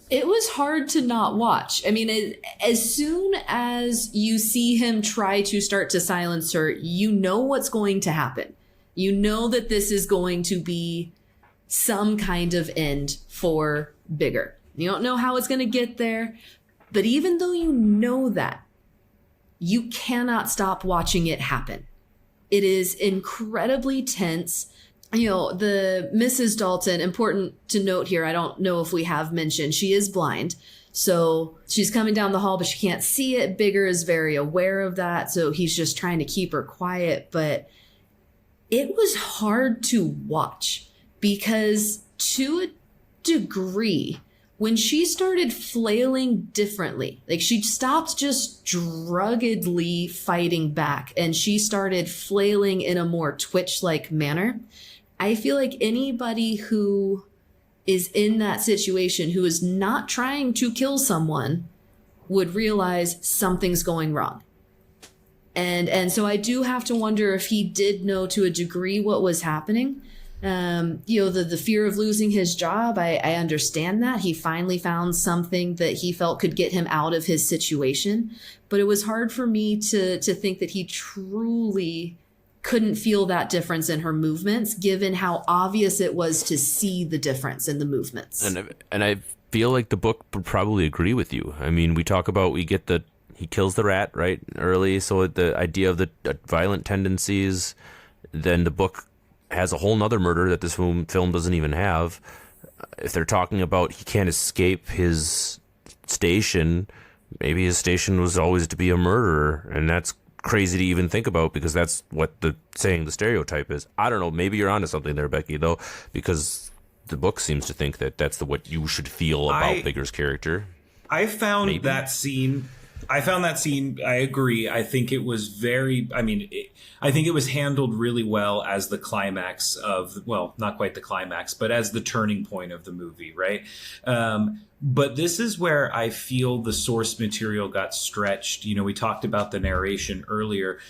It was hard to not watch. I mean, as soon as you see him try to start to silence her, you know what's going to happen. You know that this is going to be some kind of end for Bigger. You don't know how it's going to get there, but even though you know that, you cannot stop watching it happen. It is incredibly tense. The Mrs. Dalton, important to note here, I don't know if we have mentioned, she is blind. So she's coming down the hall, but she can't see it. Bigger is very aware of that. So he's just trying to keep her quiet. But it was hard to watch because to a degree, when she started flailing differently, like she stopped just druggedly fighting back and she started flailing in a more Twitch-like manner, I feel like anybody who is in that situation, who is not trying to kill someone, would realize something's going wrong. And so I do have to wonder if he did know to a degree what was happening. The fear of losing his job, I understand that. He finally found something that he felt could get him out of his situation. But it was hard for me to think that he truly couldn't feel that difference in her movements, given how obvious it was to see the difference in the movements. And I feel like the book would probably agree with you. I mean, he kills the rat right early, so the idea of the violent tendencies then the book has a whole nother murder that this film doesn't even have. If they're talking about he can't escape his station, maybe his station was always to be a murderer, and that's crazy to even think about because that's what the stereotype is. I don't know. Maybe you're onto something there, Becky, though, because the book seems to think that that's what you should feel about Bigger's character. I found that scene. I agree. I think it was I think it was handled really well as the climax of, well, not quite the climax, but as the turning point of the movie, right? But this is where I feel the source material got stretched. We talked about the narration earlier,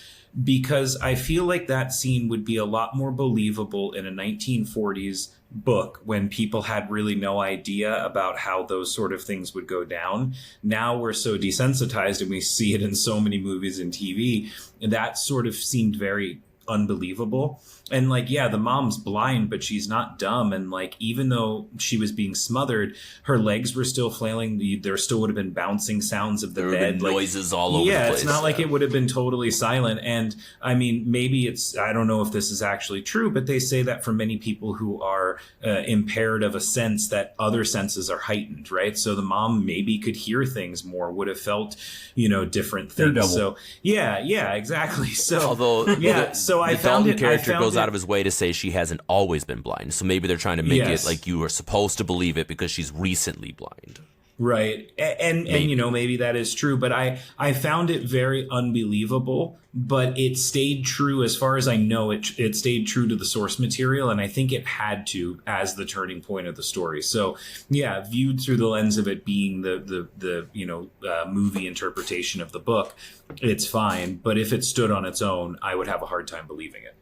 because I feel like that scene would be a lot more believable in a 1940s book when people had really no idea about how those sort of things would go down. Now we're so desensitized and we see it in so many movies and TV. That sort of seemed very unbelievable. And the mom's blind, but she's not dumb. And even though she was being smothered, her legs were still flailing. There still would have been bouncing sounds of the bed. There would have been noises all over the place. Yeah, it's not like it would have been totally silent. And maybe I don't know if this is actually true, but they say that for many people who are impaired of a sense, that other senses are heightened, right? So the mom maybe could hear things more, would have felt, different things. Daredevil. So yeah, exactly. So although so I the found Dalton it. character goes out of his way to say she hasn't always been blind. So maybe they're trying to make it like you are supposed to believe it because she's recently blind. Right. And maybe that is true, but I found it very unbelievable, but it stayed true. As far as I know, it stayed true to the source material. And I think it had to as the turning point of the story. So yeah, viewed through the lens of it being the movie interpretation of the book, it's fine. But if it stood on its own, I would have a hard time believing it.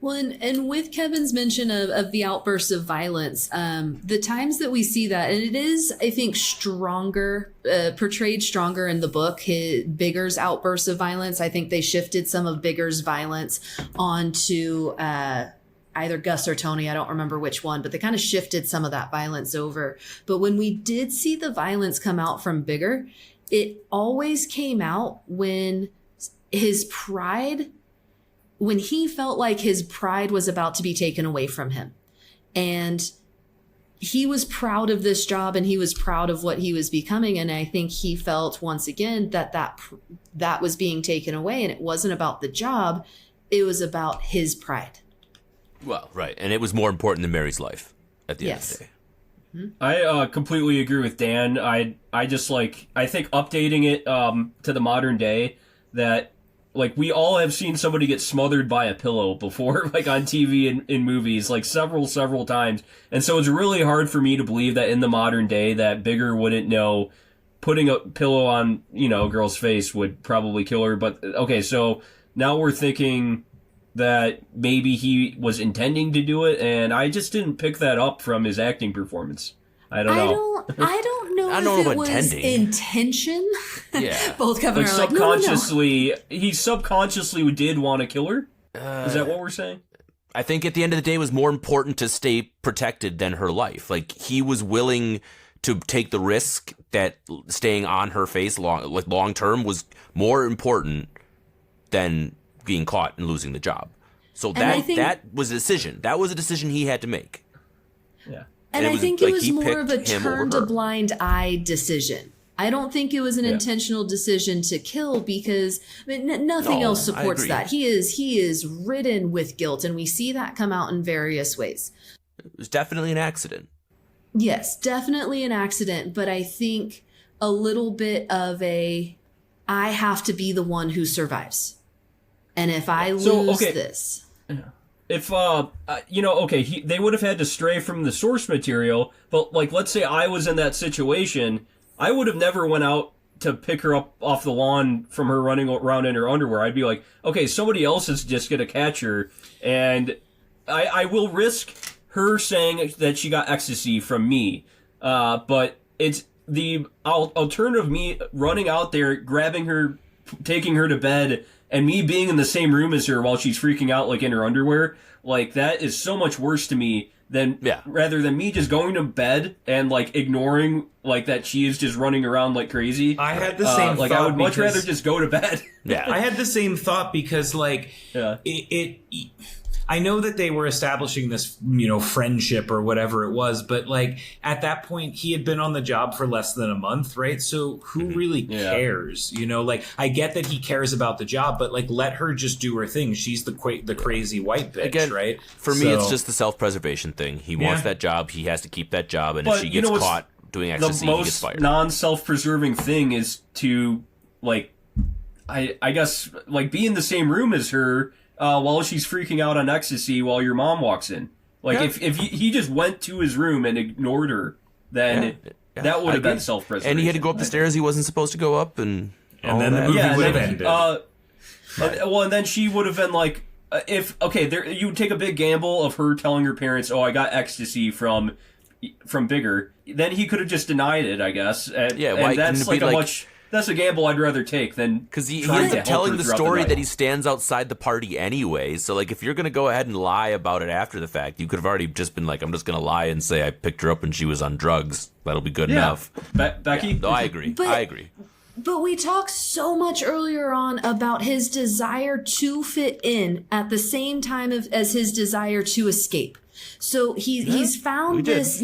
Well, and with Kevin's mention of the outbursts of violence, the times that we see that, and it is, I think, portrayed stronger in the book, Bigger's outbursts of violence. I think they shifted some of Bigger's violence onto either Gus or Tony. I don't remember which one, but they kind of shifted some of that violence over. But when we did see the violence come out from Bigger, it always came out when his pride... when he felt like his pride was about to be taken away from him. And he was proud of this job and he was proud of what he was becoming. And I think he felt once again that was being taken away, and it wasn't about the job. It was about his pride. Well, right. And it was more important than Mary's life at the end of the day. I completely agree with Dan. I think updating it to the modern day, that we all have seen somebody get smothered by a pillow before, on TV and in movies, several times. And so it's really hard for me to believe that in the modern day that Bigger wouldn't know putting a pillow on, a girl's face would probably kill her. But okay, so now we're thinking that maybe he was intending to do it, and I just didn't pick that up from his acting performance. I don't know. I don't know I don't if know it about was intending. intention. Yeah. Both Kevin and I are subconsciously, no. he subconsciously did want to kill her? Is that what we're saying? I think at the end of the day it was more important to stay protected than her life. He was willing to take the risk that staying on her face long term was more important than being caught and losing the job. So that was a decision. That was a decision he had to make. Yeah. And I think it was more of a turned a blind eye decision. I don't think it was an intentional decision to kill, because nothing else supports that. He is ridden with guilt, and we see that come out in various ways. It was definitely an accident. Yes, definitely an accident, but I think a little bit of I have to be the one who survives. And if I lose this... If, they would have had to stray from the source material, but, let's say I was in that situation, I would have never went out to pick her up off the lawn from her running around in her underwear. I'd be like, okay, somebody else is just going to catch her, and I will risk her saying that she got ecstasy from me, but it's the alternative, me running out there, grabbing her, taking her to bed, and me being in the same room as her while she's freaking out, in her underwear, that is so much worse to me than, rather than me just going to bed and, ignoring, that she is just running around like crazy. I had the same thought. I would much rather just go to bed. Yeah. I had the same thought because, I know that they were establishing this, friendship or whatever it was, but like at that point he had been on the job for less than a month, right? So who really cares? Like I get that he cares about the job, but like let her just do her thing. She's the crazy white bitch, Again, right? For me, it's just the self-preservation thing. He wants that job. He has to keep that job, and if she gets caught doing ecstasy, he gets fired. The most non-self-preserving thing is to like, I guess like be in the same room as her while she's freaking out on ecstasy while your mom walks in. Like if he just went to his room and ignored her, then that would have been self-preservation. And he had to go up the stairs he wasn't supposed to go up, and then the movie would have ended. And then she would have been like, you would take a big gamble of her telling her parents, "Oh, I got ecstasy from Bigger." Then he could have just denied it, I guess. And that's like that's a gamble I'd rather take than because he ends up telling the story that he stands outside the party anyway. So like, if you're gonna go ahead and lie about it after the fact, you could have already just been like, "I'm just gonna lie and say I picked her up when she was on drugs. That'll be good enough." Becky, no, I agree. I agree. But we talked so much earlier on about his desire to fit in at the same time as his desire to escape. So he's found this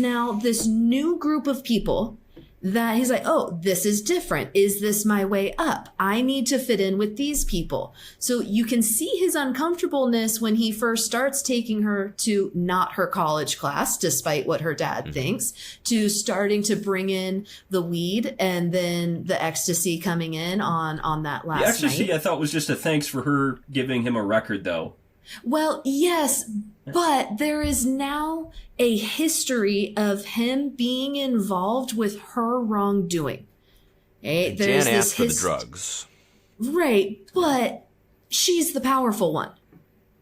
new group of people that he's like, oh, this is different. Is this my way up? I need to fit in with these people. So you can see his uncomfortableness when he first starts taking her to not her college class, despite what her dad thinks, to starting to bring in the weed and then the ecstasy coming in on that last night. The ecstasy I thought was just a thanks for her giving him a record, though. Well, yes, but there is now a history of him being involved with her wrongdoing. Okay? Jan asked for the drugs. Right, but she's the powerful one.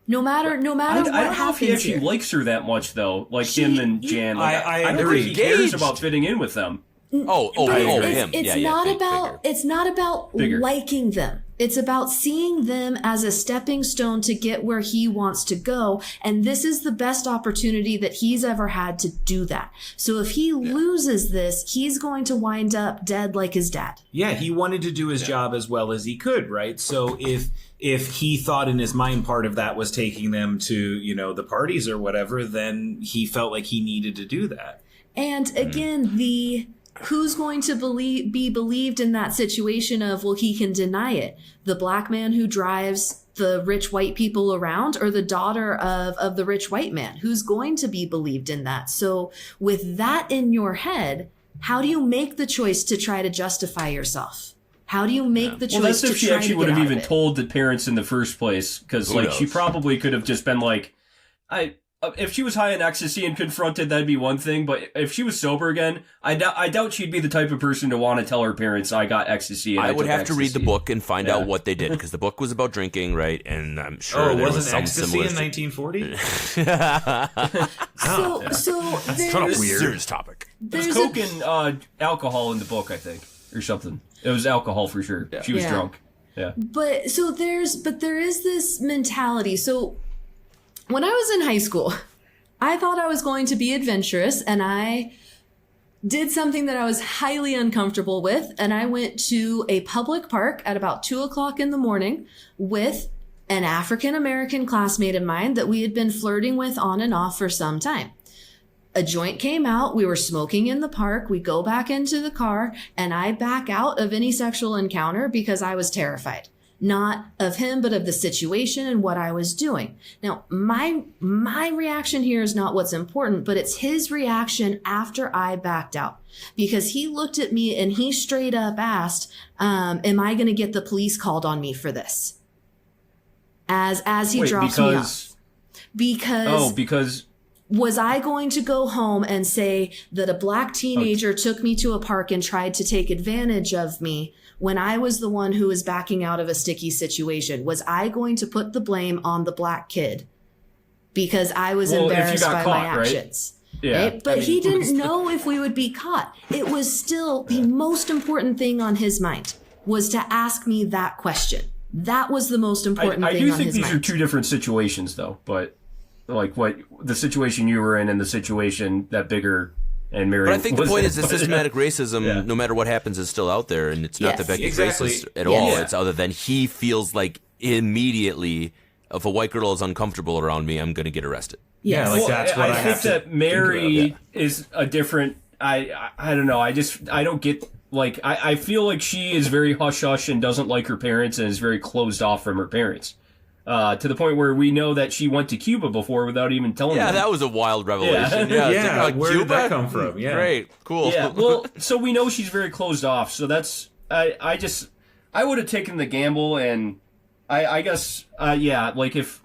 No matter what happens I don't know if he actually here. likes her that much, though. Like him and Jan. Like, I don't agree. think he cares about fitting in with them. Him. It's not about Bigger. liking them. It's about seeing them as a stepping stone to get where he wants to go. And this is the best opportunity that he's ever had to do that. So if he loses this, he's going to wind up dead like his dad. Yeah, he wanted to do his job as well as he could, right? So if he thought in his mind part of that was taking them to, the parties or whatever, then he felt like he needed to do that. And again, who's going to be believed in that situation of, well, he can deny it? The black man who drives the rich white people around, or the daughter of the rich white man? Who's going to be believed in that? So with that in your head, how do you make the choice to try to justify yourself? How do you make the choice Well, that's to if she try actually to would get have out even of it? told the parents in the first place. Because, she probably could have just been like, if she was high on ecstasy and confronted, that'd be one thing. But if she was sober again, I doubt she'd be the type of person to want to tell her parents, I got ecstasy. And I would took have to read the ecstasy." book and find out what they did, because the book was about drinking, right? And I'm sure there was wasn't some ecstasy similar in 1940? So That's not a serious topic. There's Coke and alcohol in the book, I think, or something. It was alcohol for sure. Yeah. She was drunk. Yeah. But there is this mentality. So when I was in high school, I thought I was going to be adventurous, and I did something that I was highly uncomfortable with. And I went to a public park at about 2:00 in the morning with an African-American classmate of mine that we had been flirting with on and off for some time. A joint came out. We were smoking in the park. We go back into the car, and I back out of any sexual encounter because I was terrified. Not of him, but of the situation and what I was doing. Now, my reaction here is not what's important, but it's his reaction after I backed out. Because he looked at me and he straight up asked, am I going to get the police called on me for this? As he drops me off. Because was I going to go home and say that a black teenager took me to a park and tried to take advantage of me when I was the one who was backing out of a sticky situation? Was I going to put the blame on the black kid because I was embarrassed by my actions? Right? Yeah. Right? But he didn't know if we would be caught. It was still the most important thing on his mind was to ask me that question. That was the most important thing on his mind. I do think these are two different situations, though. But like what the situation you were in and the situation that Bigger and Mary. But I think the point is that systematic racism, no matter what happens, is still out there, and it's not that Becky's racist at all. It's other than he feels like immediately if a white girl is uncomfortable around me, I'm going to get arrested. Yeah, like that's what I think have to that Mary think about. is a different. I don't know. I don't get. Like, I feel like she is very hush-hush and doesn't like her parents and is very closed off from her parents. To the point where we know that she went to Cuba before without even telling them. Yeah, that was a wild revelation. Yeah. Yeah, Where Cuba? did that come from? Yeah. Great, cool. Yeah, well, so we know she's very closed off. So that's I would have taken the gamble, and I guess like if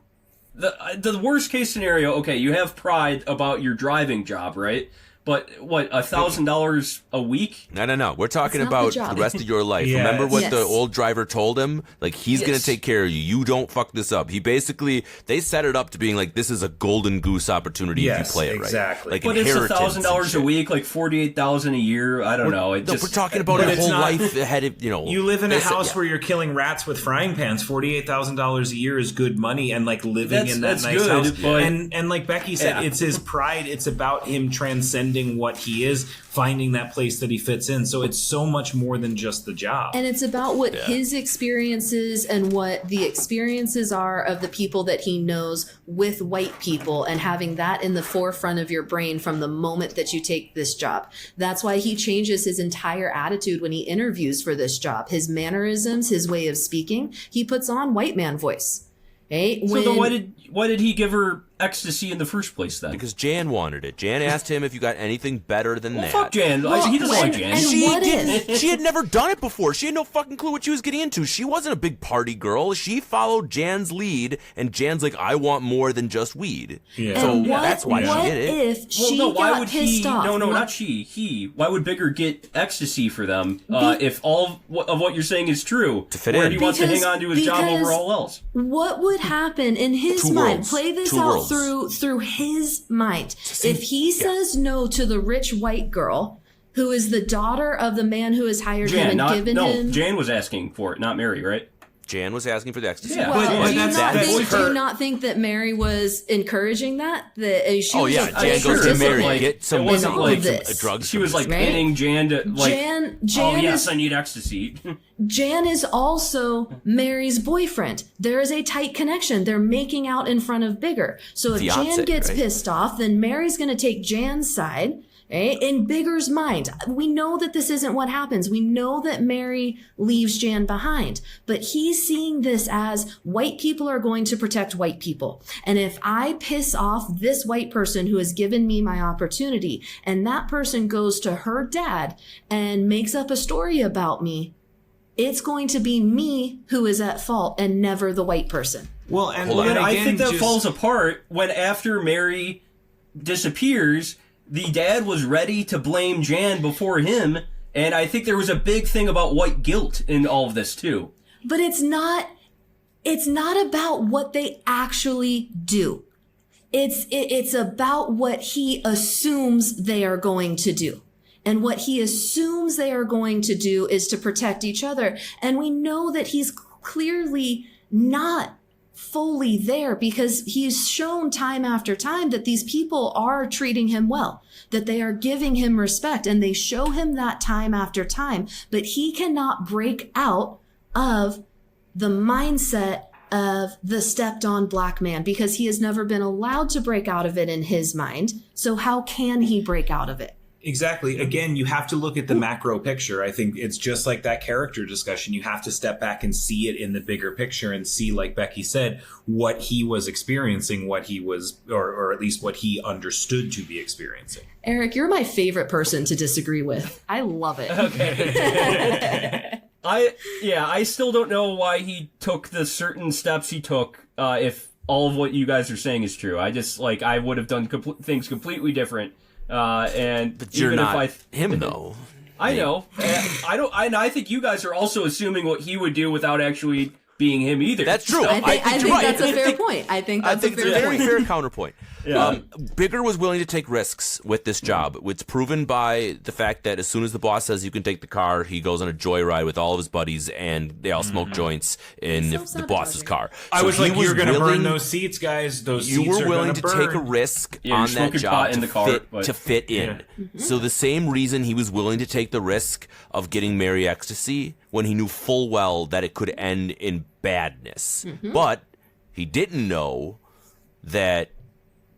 the worst case scenario, okay, you have pride about your driving job, right? But what, $1,000 a week? No. We're talking It's not about the job. the rest of your life. Yeah. Remember what Yes. the old driver told him? Like, he's going Yes. to take care of you. You don't fuck this up. He basically, they set it up to being like, this is a golden goose opportunity if Yes, you play it exactly. right. Like But it's inheritance and $1,000 a shit. week, like $48,000 a year. I don't know. No, we're talking about But a it's whole not- life ahead of, You live in a Listen, house yeah. where you're killing rats with frying pans. $48,000 a year is good money, and like living in that That's nice good, house. but- And like Becky said, Yeah. it's his pride. It's about him transcending what he is, finding that place that he fits in. So it's so much more than just the job. And it's about what his experiences and what the experiences are of the people that he knows with white people, and having that in the forefront of your brain from the moment that you take this job. That's why he changes his entire attitude when he interviews for this job. His mannerisms, his way of speaking, he puts on white man voice. Right? So then why did he give her ecstasy in the first place then? Because Jan wanted it. Jan asked him if you got anything better than that. Fuck Jan. He doesn't like Jan. and She what didn't. if? She had never done it before. She had no fucking clue what she was getting into. She wasn't a big party girl. She followed Jan's lead, and Jan's like, I want more than just weed. Yeah. So And what, that's why what she did it. if she got pissed off? No, What- not she. He. Why would Bigger get ecstasy for them if all of what you're saying is true? To fit where in. he wants to hang on to his job Because over all else. What would happen in his Two mind? worlds. Play this Two out worlds. through his mind. If he says no to the rich white girl, who is the daughter of the man who has hired him and given him. Jan was asking for it, not Mary, right? Jan was asking for the ecstasy. Yeah. Well, But do you that's not think that Mary was encouraging that? She Oh was yeah, a Jan full goes to Mary, participant get some, It wasn't in all like of this. drugs. She was like Right? pinning Jan to like. Jan oh yes, is I need ecstasy. Jan is also Mary's boyfriend. There is a tight connection. They're making out in front of Bigger. So if Fiancé, Jan gets right? pissed off, then Mary's going to take Jan's side. Right? In Bigger's mind, we know that this isn't what happens. We know that Mary leaves Jan behind, but he's seeing this as white people are going to protect white people. And if I piss off this white person who has given me my opportunity, and that person goes to her dad and makes up a story about me, it's going to be me who is at fault and never the white person. Well, and, Hold on. and And I again, think that just- falls apart when after Mary disappears, the dad was ready to blame Jan before him, and I think there was a big thing about white guilt in all of this too. But it's not about what they actually do. It's about what he assumes they are going to do. And what he assumes they are going to do is to protect each other. And we know that he's clearly not fully there, because he's shown time after time that these people are treating him well, that they are giving him respect, and they show him that time after time. But he cannot break out of the mindset of the stepped on black man, because he has never been allowed to break out of it in his mind. So how can he break out of it? Exactly. Again, you have to look at the macro picture. I think it's just like that character discussion. You have to step back and see it in the bigger picture and see, like Becky said, what he was experiencing, what he was, or at least what he understood to be experiencing. Eric, you're my favorite person to disagree with. I love it. I still don't know why he took the certain steps he took. If all of what you guys are saying is true, I would have done things completely different. But you're even not if him though. I know. I think you guys are also assuming what he would do without actually being him either. That's true. I think you're right. that's a fair point. I think that's I think a it's fair a very point. fair counterpoint. Yeah. Bigger was willing to take risks with this job. It's proven by the fact that as soon as the boss says you can take the car, he goes on a joyride with all of his buddies, and they all smoke joints in the boss's car. I So was he like, you're going to burn willing- those seats, guys. Those You seats were are willing gonna to burn. take a risk Yeah, you're on that smoking job pot in the car, but- to fit in. So the same reason he was willing to take the risk of getting Mary ecstasy when he knew full well that it could end in badness. But He didn't know that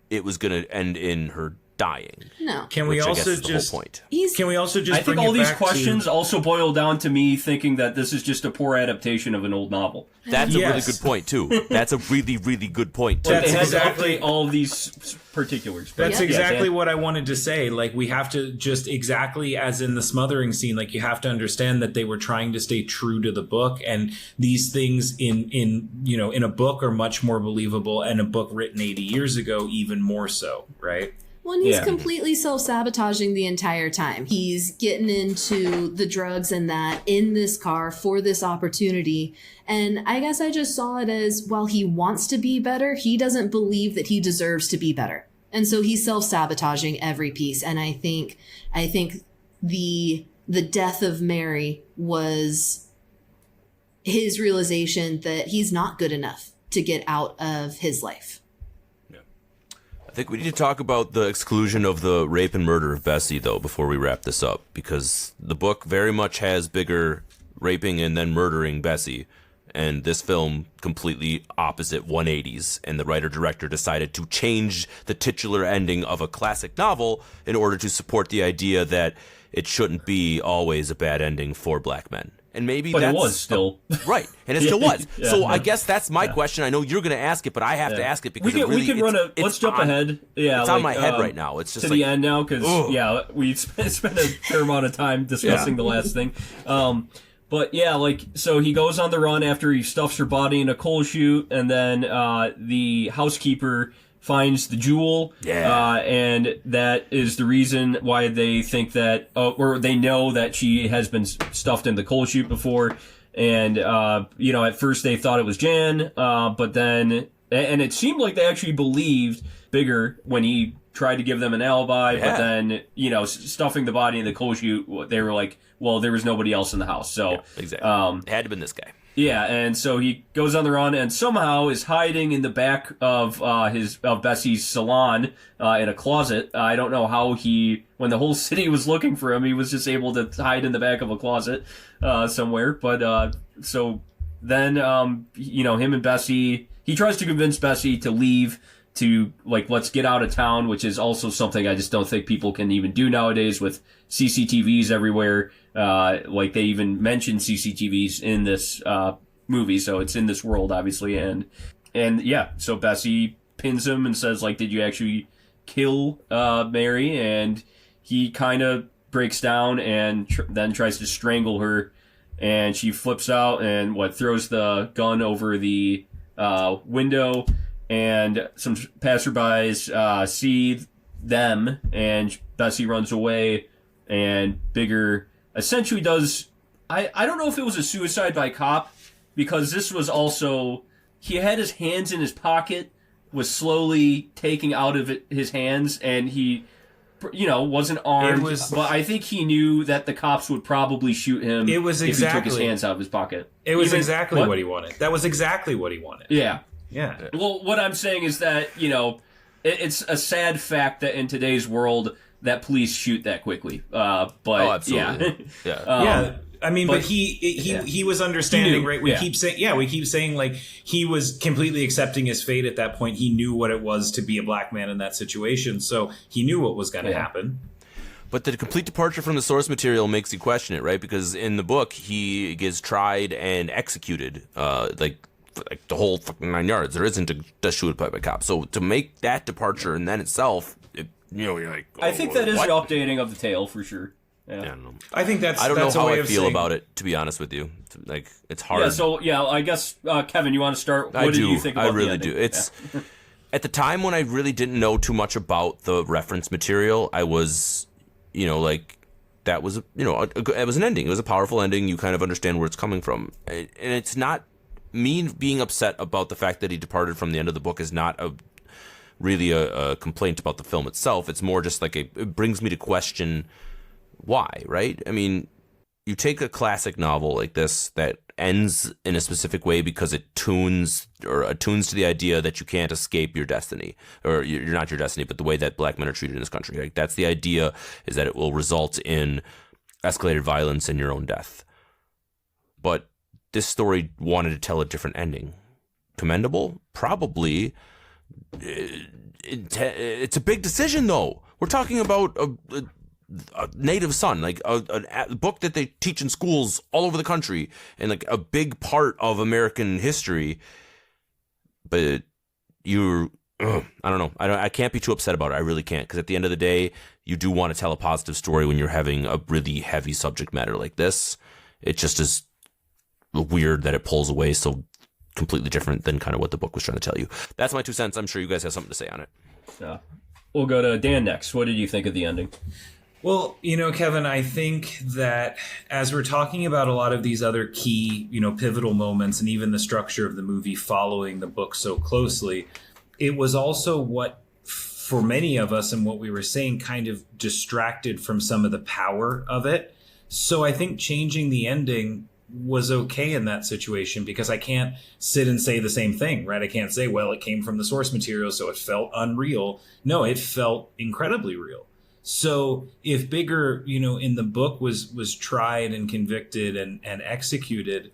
it was going to end in her dying. No. Can we which I guess also is the just whole point. Can we also just I think bring all it these back questions to, also boil down to me thinking that this is just a poor adaptation of an old novel. That's a really Yes. good point, too. That's a really, really good point, too. Like, That's they had exactly- to update all of these particulars. But That's yeah, exactly Dan. what I wanted to say. Like, we have to just exactly as in the smothering scene, like, you have to understand that they were trying to stay true to the book, and these things in a book are much more believable, and a book written 80 years ago even more so, right? Well, and he's Yeah. completely self-sabotaging the entire time. He's getting into the drugs and that in this car for this opportunity. And I guess I just saw it as, while he wants to be better, he doesn't believe that he deserves to be better. And so he's self-sabotaging every piece. And I think the death of Mary was his realization that he's not good enough to get out of his life. I think we need to talk about the exclusion of the rape and murder of Bessie, though, before we wrap this up, because the book very much has Bigger raping and then murdering Bessie, and this film completely opposite 180s, and the writer-director decided to change the titular ending of a classic novel in order to support the idea that it shouldn't be always a bad ending for black men. And maybe But that's it was still. right, and it still was. Yeah. So I guess that's my question. I know you're going to ask it, but I have to ask it because we it really, can run it's- let's it's jump on- ahead. Yeah, it's on my head right now. It's just to like, the end now because ugh. we spent a fair amount of time discussing the last thing. But yeah, like, so he goes on the run after he stuffs her body in a coal chute, and then the housekeeper finds the jewel, and that is the reason why they think that, or they know that she has been stuffed in the coal chute before. And, at first they thought it was Jan, but then, and it seemed like they actually believed Bigger when he tried to give them an alibi, but then, stuffing the body in the coal chute, they were like, well, there was nobody else in the house. So, exactly. It had to have been this guy. Yeah, and so he goes on the run and somehow is hiding in the back of Bessie's salon in a closet. I don't know how when the whole city was looking for him, he was just able to hide in the back of a closet somewhere. But so then him and Bessie, he tries to convince Bessie to leave, to let's get out of town, which is also something I just don't think people can even do nowadays with CCTVs everywhere. They even mention CCTVs in this movie, so it's in this world, obviously, and yeah, so Bessie pins him and says, did you actually kill Mary? And he kind of breaks down and then tries to strangle her, and she flips out and throws the gun over the window, and some passerbys see them, and Bessie runs away, and Bigger essentially does, I don't know if it was a suicide by cop, because this was also, he had his hands in his pocket, was slowly taking out of his hands, and he, wasn't armed, but I think he knew that the cops would probably shoot him if he took his hands out of his pocket. It was exactly what he wanted. That was exactly what he wanted. Yeah. Yeah. Well, what I'm saying is that, it's a sad fact that in today's world that police shoot that quickly. But absolutely. yeah. I mean, but he was understanding, right? We keep saying he was completely accepting his fate at that point. He knew what it was to be a black man in that situation, so he knew what was going to happen. But the complete departure from the source material makes you question it, right? Because in the book, he gets tried and executed, like the whole fucking 9 yards. There isn't a shoot by a cop. So to make that departure and then itself, you're like, I think that is an updating of the tale for sure. Yeah. I don't know. I think I don't know how I feel about it, to be honest with you. It's hard. Yeah, so I guess Kevin, you want to start? What do you think about I really the ending? do. It's at the time when I really didn't know too much about the reference material, I was, that was, it was an ending. It was a powerful ending. You kind of understand where it's coming from, and it's not me being upset about the fact that he departed from the end of the book is not really a complaint about the film itself. It's more just it brings me to question why, right? I mean, you take a classic novel like this that ends in a specific way because it attunes to the idea that you can't escape your destiny, or you're not your destiny, but the way that black men are treated in this country. Like, that's the idea, is that it will result in escalated violence and your own death. But this story wanted to tell a different ending. commendable? Probably. It's a big decision, though. We're talking about a native son, like a book that they teach in schools all over the country, and like a big part of American history. But I don't know. I can't be too upset about it. I really can't, because at the end of the day, you do want to tell a positive story when you're having a really heavy subject matter like this. It just is weird that it pulls away so completely different than kind of what the book was trying to tell you. That's my 2 cents. I'm sure you guys have something to say on it. Yeah. We'll go to Dan next. What did you think of the ending? Well, Kevin, I think that as we're talking about a lot of these other key, pivotal moments and even the structure of the movie following the book so closely, it was also what, for many of us and what we were saying, kind of distracted from some of the power of it. So I think changing the ending was okay in that situation, because I can't sit and say the same thing, right? I can't say, well, it came from the source material, so it felt unreal. No, it felt incredibly real. So if Bigger, in the book was tried and convicted and executed,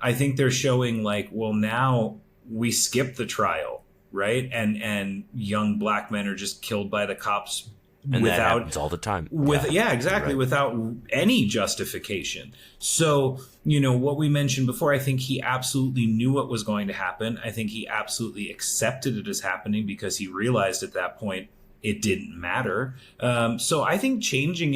I think they're showing like, well, now we skip the trial, right? And young black men are just killed by the cops And that happens all the time. Exactly. Right. Without any justification. So, what we mentioned before, I think he absolutely knew what was going to happen. I think he absolutely accepted it as happening, because he realized at that point it didn't matter. So I think changing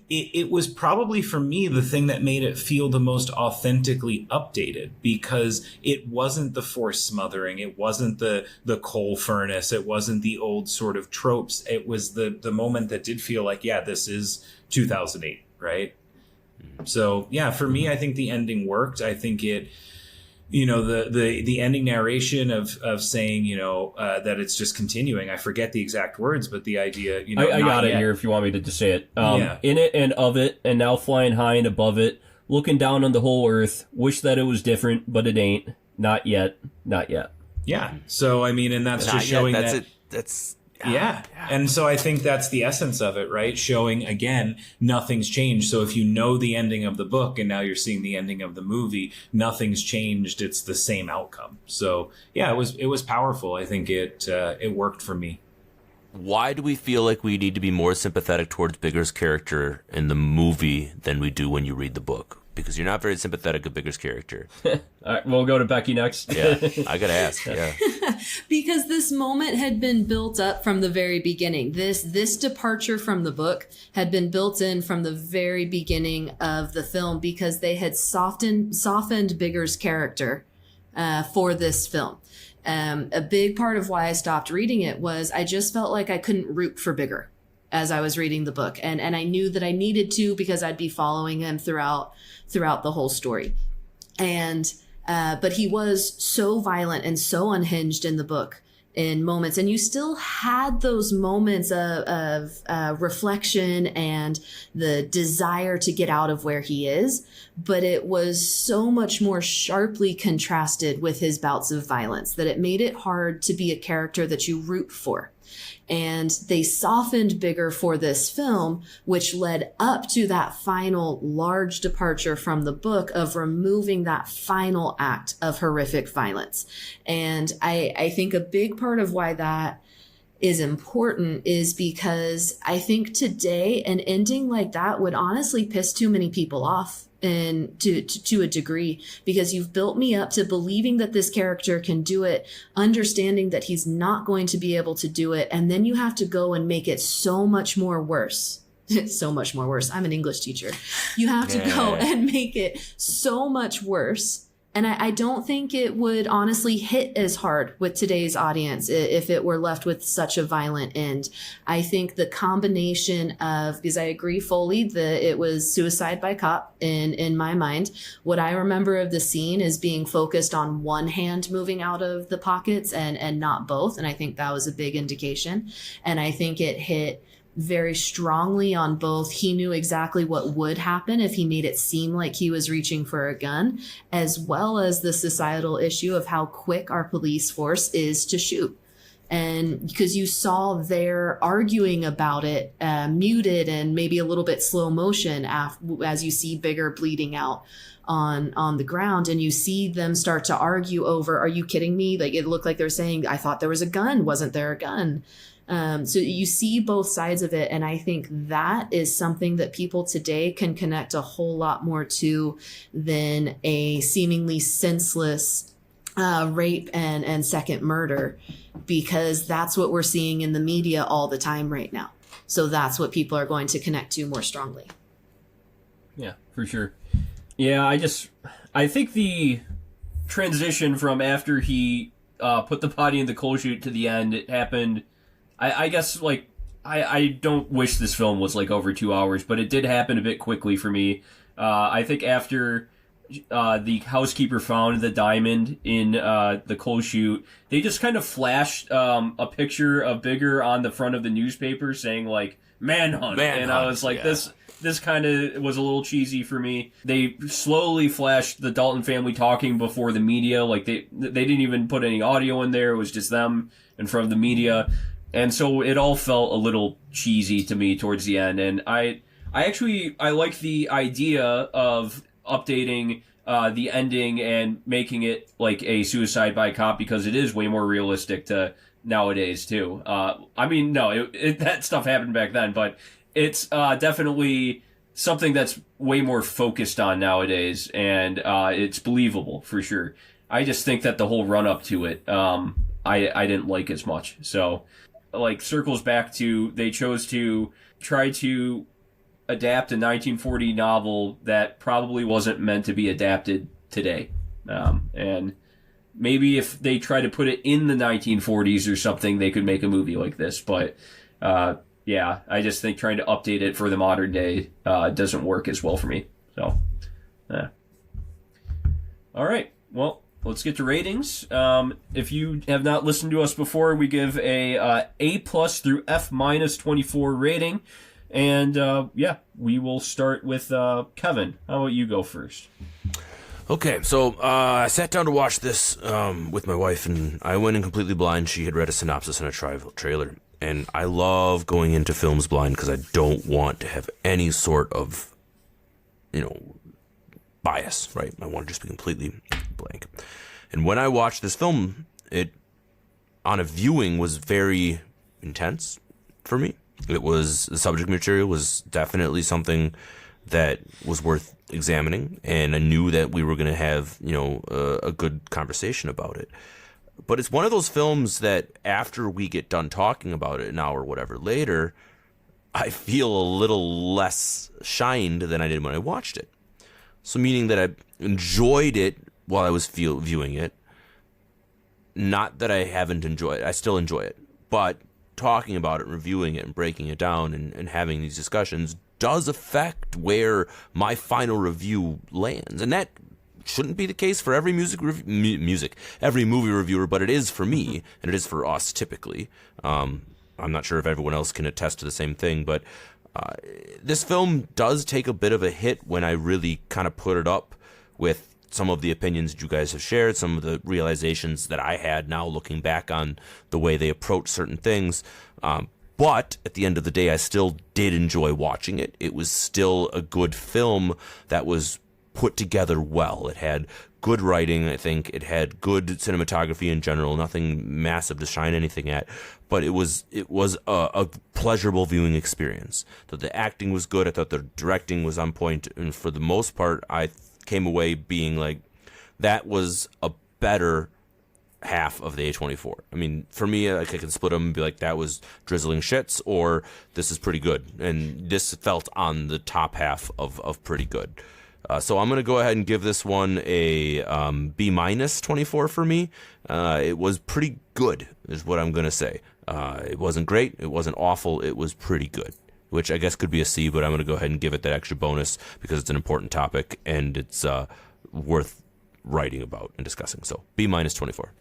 it was probably, for me, the thing that made it feel the most authentically updated, because it wasn't the forced smothering. It wasn't the coal furnace. It wasn't the old sort of tropes. It was the moment that did feel like, yeah, this is 2008, right? So, yeah, for me, I think the ending worked. I think it, the ending narration of saying, that it's just continuing. I forget the exact words, but the idea, I got it here if you want me to just say it. In it and of it, and now flying high and above it, looking down on the whole earth. Wish that it was different, but it ain't. Not yet. Not yet. Yeah. So, and that's Not just yet. showing That's that. it. That's Yeah. And so I think that's the essence of it, right? Showing, again, nothing's changed. So if you know the ending of the book and now you're seeing the ending of the movie, nothing's changed. It's the same outcome. So, yeah, it was powerful. I think it worked for me. Why do we feel like we need to be more sympathetic towards Bigger's character in the movie than we do when you read the book? Because you're not very sympathetic of Bigger's character. All right, we'll go to Becky next. Yeah, I gotta ask. Yeah, Because this moment had been built up from the very beginning. This departure from the book had been built in from the very beginning of the film, because they had softened Bigger's character for this film. A big part of why I stopped reading it was I just felt like I couldn't root for Bigger as I was reading the book. And I knew that I needed to, because I'd be following him throughout the whole story. And but he was so violent and so unhinged in the book in moments, and you still had those moments of reflection and the desire to get out of where he is, but it was so much more sharply contrasted with his bouts of violence that it made it hard to be a character that you root for. And they softened Bigger for this film, which led up to that final large departure from the book of removing that final act of horrific violence. And I think a big part of why that is important is because I think today an ending like that would honestly piss too many people off. And to a degree, because you've built me up to believing that this character can do it, understanding that he's not going to be able to do it, and then you have to go and make it so much more worse. So much more worse. I'm an English teacher. You have to go and make it so much worse. And I don't think it would honestly hit as hard with today's audience if it were left with such a violent end. I think the combination of, because I agree fully that it was suicide by cop in my mind. What I remember of the scene is being focused on one hand moving out of the pockets and not both. And I think that was a big indication. And I think it hit very strongly on both. He knew exactly what would happen if he made it seem like he was reaching for a gun, as well as the societal issue of how quick our police force is to shoot. And because you saw their arguing about it muted and maybe a little bit slow motion as you see Bigger bleeding out on the ground, and you see them start to argue over, are you kidding me? Like, it looked like they're saying, I thought there was a gun. Wasn't there a gun? So you see both sides of it. And I think that is something that people today can connect a whole lot more to than a seemingly senseless rape and second murder, because that's what we're seeing in the media all the time right now. So that's what people are going to connect to more strongly. Yeah, for sure. Yeah, I think the transition from after he put the body in the coal chute to the end, it happened, I guess, like, I don't wish this film was like over 2 hours, but it did happen a bit quickly for me. I think after the housekeeper found the diamond in the coal chute, they just kind of flashed a picture of Bigger on the front of the newspaper saying, like, manhunt. And I was like, this kind of was a little cheesy for me. They slowly flashed the Dalton family talking before the media. Like, they didn't even put any audio in there. It was just them in front of the media. And so it all felt a little cheesy to me towards the end. And I like the idea of updating the ending and making it like a suicide by cop, because it is way more realistic to nowadays too. I mean, no, that stuff happened back then, but it's definitely something that's way more focused on nowadays, and it's believable for sure. I just think that the whole run up to it, I didn't like as much. So, like, circles back to, they chose to try to adapt a 1940 novel that probably wasn't meant to be adapted today. And maybe if they try to put it in the 1940s or something, they could make a movie like this. But yeah, I just think trying to update it for the modern day doesn't work as well for me. So, all right. Well, let's get to ratings. If you have not listened to us before, we give a A+ through F- 24 rating. And yeah, we will start with Kevin. How about you go first? Okay, so I sat down to watch this with my wife, and I went in completely blind. She had read a synopsis and a trailer. And I love going into films blind because I don't want to have any sort of, bias, right? I want to just be completely blank. And when I watched this film, it, on a viewing, was very intense for me. The subject material was definitely something that was worth examining, and I knew that we were going to have, a good conversation about it. But it's one of those films that after we get done talking about it an hour or whatever later, I feel a little less shined than I did when I watched it. So meaning that I enjoyed it while I was viewing it. Not that I haven't enjoyed it. I still enjoy it. But talking about it, reviewing it, and breaking it down and having these discussions does affect where my final review lands. And that shouldn't be the case for every every movie reviewer, but it is for me, and it is for us typically. I'm not sure if everyone else can attest to the same thing, but this film does take a bit of a hit when I really kind of put it up with some of the opinions that you guys have shared, some of the realizations that I had now looking back on the way they approach certain things. But at the end of the day, I still did enjoy watching it. It was still a good film that was put together well. It had good writing, I think. It had good cinematography in general, nothing massive to shine anything at. But it was a pleasurable viewing experience. So the acting was good. I thought the directing was on point. And for the most part, I came away being like, that was a better half of the A24. I mean, for me, I can split them and be like, that was drizzling shits, or this is pretty good. And this felt on the top half of pretty good. So I'm going to go ahead and give this one a B- 24 for me. It was pretty good, is what I'm going to say. It wasn't great. It wasn't awful. It was pretty good, which I guess could be a C, but I'm going to go ahead and give it that extra bonus because it's an important topic and it's worth writing about and discussing. So B- 24.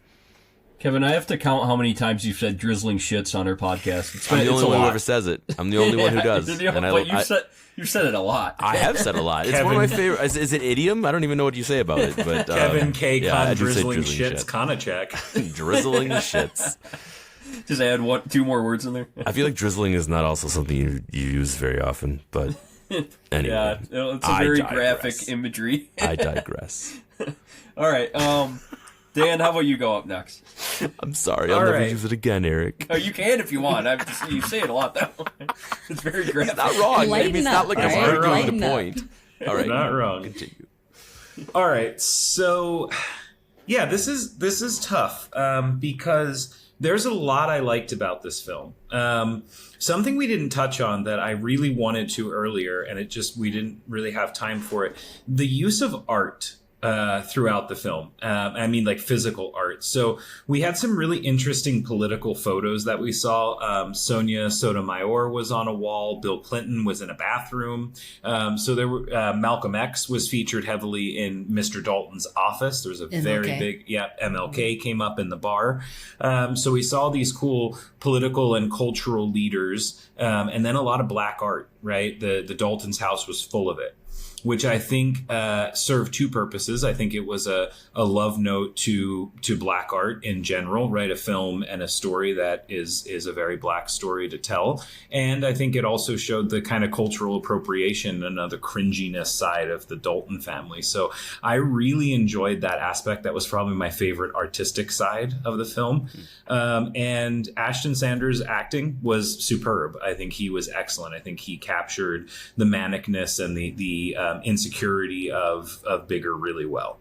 Kevin, I have to count how many times you've said drizzling shits on our podcast. I'm the only one who ever says it. I'm the only one who does. You've said it a lot. I have said a lot. It's one of my favorite. Is it idiom? I don't even know what you say about it. But Kevin K. Drizzling shits, Konachek. Drizzling shits. Just add two more words in there. I feel like drizzling is not also something you use very often, but anyway. Yeah, it's a very graphic imagery. I digress. All right, Dan, how about you go up next? I'm sorry, I'll never use it again, Eric. Oh, you can if you want. You say it a lot, though. It's very graphic. It's not wrong. Lighten Maybe it's not up, like right? I'm arguing Lighten the up. point. All right, Not wrong. Continue. All right, so yeah, this is tough because there's a lot I liked about this film. Something we didn't touch on that I really wanted to earlier, and we didn't really have time for it. The use of art throughout the film. I mean, like physical art. So we had some really interesting political photos that we saw. Sonia Sotomayor was on a wall. Bill Clinton was in a bathroom. So there were Malcolm X was featured heavily in Mr. Dalton's office. There was a very big, MLK came up in the bar. So we saw these cool political and cultural leaders, and then a lot of black art, right? The Dalton's house was full of it, which I think served two purposes. I think it was a love note to black art in general, right? A film and a story that is a very black story to tell. And I think it also showed the kind of cultural appropriation and the cringiness side of the Dalton family. So I really enjoyed that aspect. That was probably my favorite artistic side of the film. And Ashton Sanders' acting was superb. I think he was excellent. I think he captured the manicness and the insecurity of Bigger really well.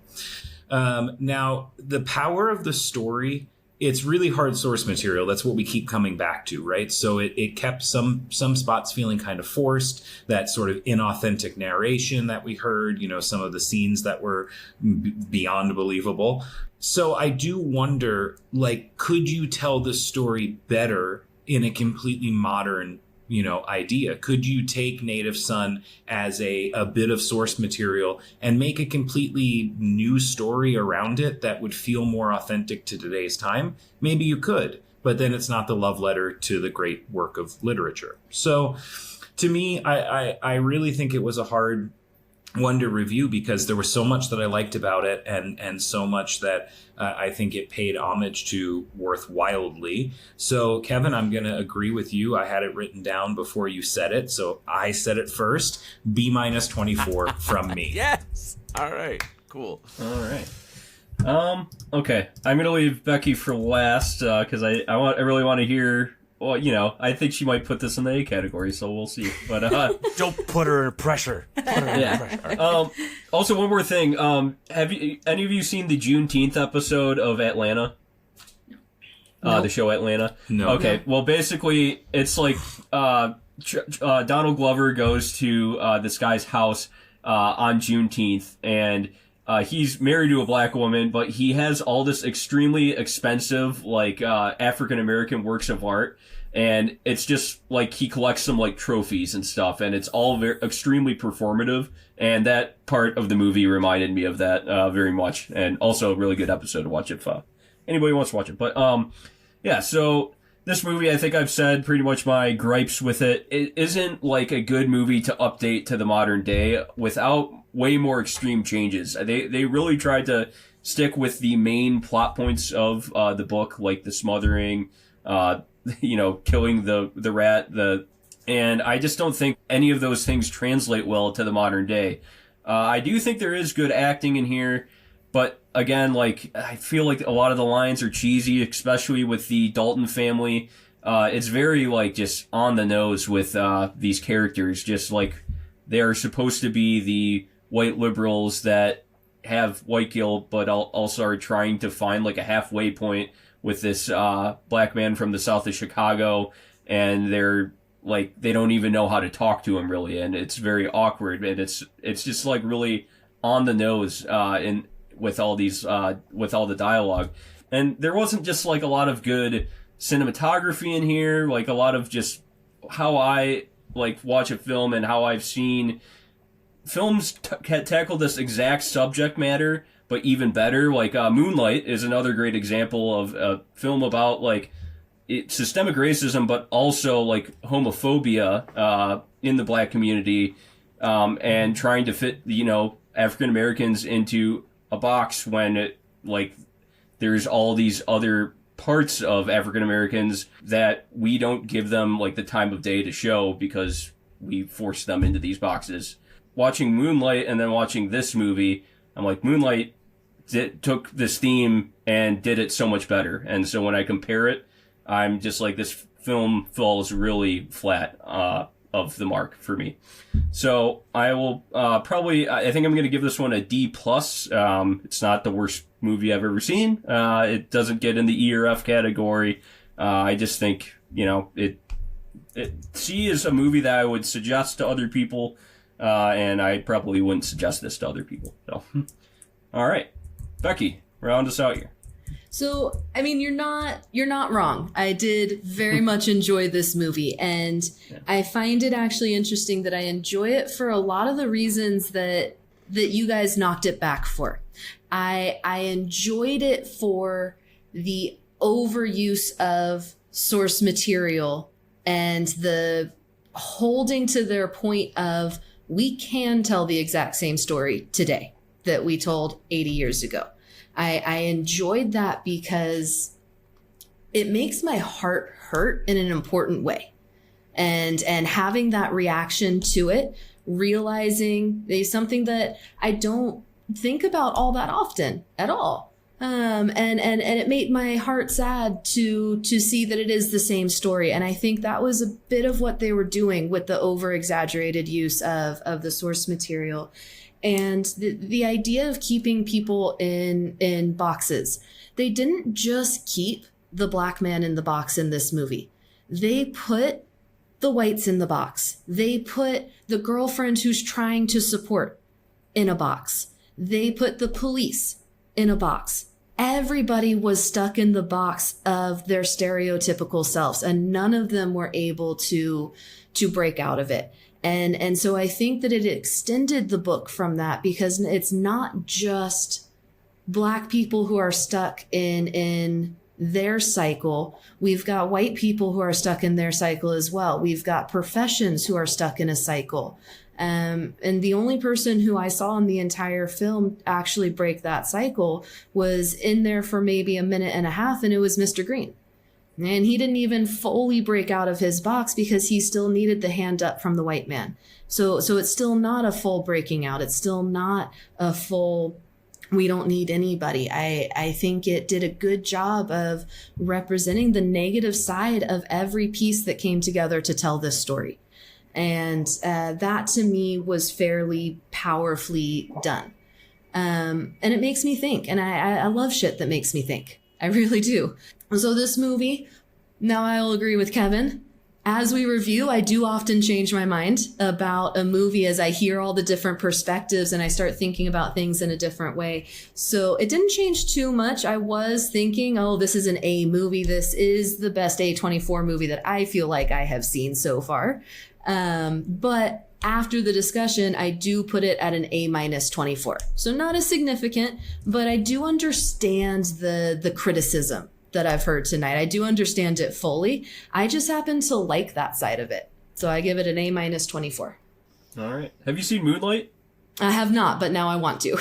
Now, the power of the story, it's really hard source material. That's what we keep coming back to, right? So it kept some spots feeling kind of forced, that sort of inauthentic narration that we heard, some of the scenes that were beyond believable. So I do wonder, could you tell the story better in a completely modern idea? Could you take Native Son as a bit of source material and make a completely new story around it that would feel more authentic to today's time? Maybe you could, but then it's not the love letter to the great work of literature. So to me, I really think it was a hard one to review because there was so much that I liked about it and so much that I think it paid homage to worthwhilely. So, Kevin, I'm going to agree with you. I had it written down before you said it, so I said it first. B-24 from me. Yes. All right. Cool. All right. Okay. I'm going to leave Becky for last because I really want to hear. Well, I think she might put this in the A category, so we'll see. But Don't put her in pressure. Also, one more thing. Have any of you seen the Juneteenth episode of Atlanta? The show Atlanta? No. Okay. Well, basically, it's like Donald Glover goes to this guy's house on Juneteenth, and he's married to a black woman, but he has all this extremely expensive, African American works of art. And it's just he collects some trophies and stuff, and it's all extremely performative. And that part of the movie reminded me of that very much, and also a really good episode to watch if anybody wants to watch it. But so this movie, I think I've said pretty much my gripes with it. It isn't a good movie to update to the modern day without way more extreme changes. They really tried to stick with the main plot points of the book, like the smothering, killing the rat, and I just don't think any of those things translate well to the modern day. I do think there is good acting in here, but again, I feel like a lot of the lines are cheesy, especially with the Dalton family. It's very just on the nose with these characters, just they're supposed to be the white liberals that have white guilt, but also are trying to find a halfway point with this black man from the south of Chicago, and they're they don't even know how to talk to him really, and it's very awkward, and it's just really on the nose with all the dialogue. And there wasn't just a lot of good cinematography in here, a lot of just how I watch a film and how I've seen films tackle this exact subject matter, but even better. Moonlight is another great example of a film about systemic racism, but also homophobia in the black community, and trying to fit African Americans into a box when there's all these other parts of African Americans that we don't give them like the time of day to show because we force them into these boxes. Watching Moonlight and then watching this movie, I'm like, Moonlight took this theme and did it so much better. And so when I compare it, I'm just like, this film falls really flat of the mark for me. So I will I think I'm going to give this one a D+. It's not the worst movie I've ever seen. It doesn't get in the E or F category. I just think, C is a movie that I would suggest to other people, and I probably wouldn't suggest this to other people. So, all right, Becky, round us out here. So, I mean, you're not wrong. I did very much enjoy this movie, and I find it actually interesting that I enjoy it for a lot of the reasons that you guys knocked it back for. I enjoyed it for the overuse of source material and the holding to their point of, we can tell the exact same story today that we told 80 years ago. I enjoyed that because it makes my heart hurt in an important way. And having that reaction to it, realizing there's something that I don't think about all that often at all. And it made my heart sad to see that it is the same story. And I think that was a bit of what they were doing with the over exaggerated use of the source material. And the idea of keeping people in boxes. They didn't just keep the black man in the box in this movie. They put the whites in the box. They put the girlfriend who's trying to support in a box. They put the police in a box. Everybody was stuck in the box of their stereotypical selves, and none of them were able to break out of it. And so I think that it extended the book from that, because it's not just black people who are stuck in their cycle. We've got white people who are stuck in their cycle as well. We've got professions who are stuck in a cycle. And the only person who I saw in the entire film actually break that cycle was in there for maybe a minute and a half, and it was Mr. Green. And he didn't even fully break out of his box because he still needed the hand up from the white man. So it's still not a full breaking out. It's still not a full, we don't need anybody. I think it did a good job of representing the negative side of every piece that came together to tell this story. And that to me was fairly powerfully done. And it makes me think. And I love shit that makes me think. I really do. So this movie, now I'll agree with Kevin. As we review, I do often change my mind about a movie as I hear all the different perspectives and I start thinking about things in a different way. So it didn't change too much. I was thinking, oh, this is an A movie. This is the best A24 movie that I feel like I have seen so far. But after the discussion, I do put it at an A-24. So not as significant, but I do understand the criticism that I've heard tonight. I do understand it fully. I just happen to like that side of it. So I give it an A-24. All right. Have you seen Moonlight? I have not, but now I want to.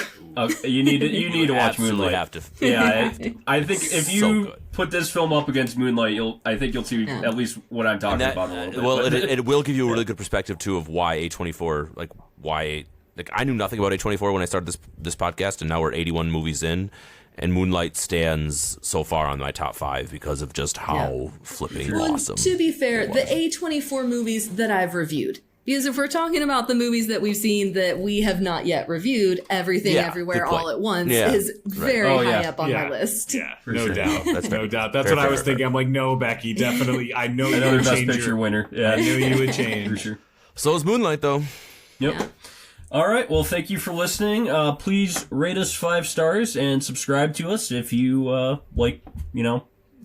You need to watch Moonlight. Have to. Yeah, I think if you So put this film up against Moonlight, I think you'll see at least what I'm talking about a little bit. Well, it will give you a really good perspective too of why A24, why I knew nothing about A24 when I started this podcast, and now we're 81 movies in. And Moonlight stands so far on my top 5 because of just how flipping awesome. To be fair, the A24 movies that I've reviewed, because if we're talking about the movies that we've seen that we have not yet reviewed, Everything Everywhere All at Once is very high up on my list. Yeah, no sure. doubt. That's no doubt. That's what I was thinking. I'm like, no, Becky, definitely. I know you Another would Best change Picture winner. Yeah, I knew you would change. for sure. So is Moonlight though. Yep. Yeah. All right. Well, thank you for listening. Please rate us 5 stars and subscribe to us if you like,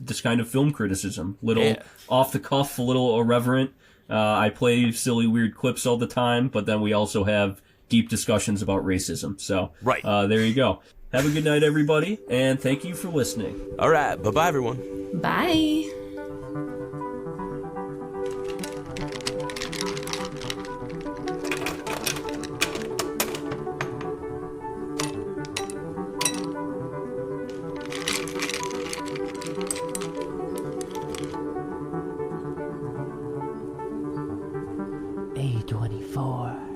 this kind of film criticism. Little off the cuff, a little irreverent. I play silly, weird clips all the time, but then we also have deep discussions about racism. So there you go. Have a good night, everybody, and thank you for listening. All right. Bye-bye, everyone. Bye. A24.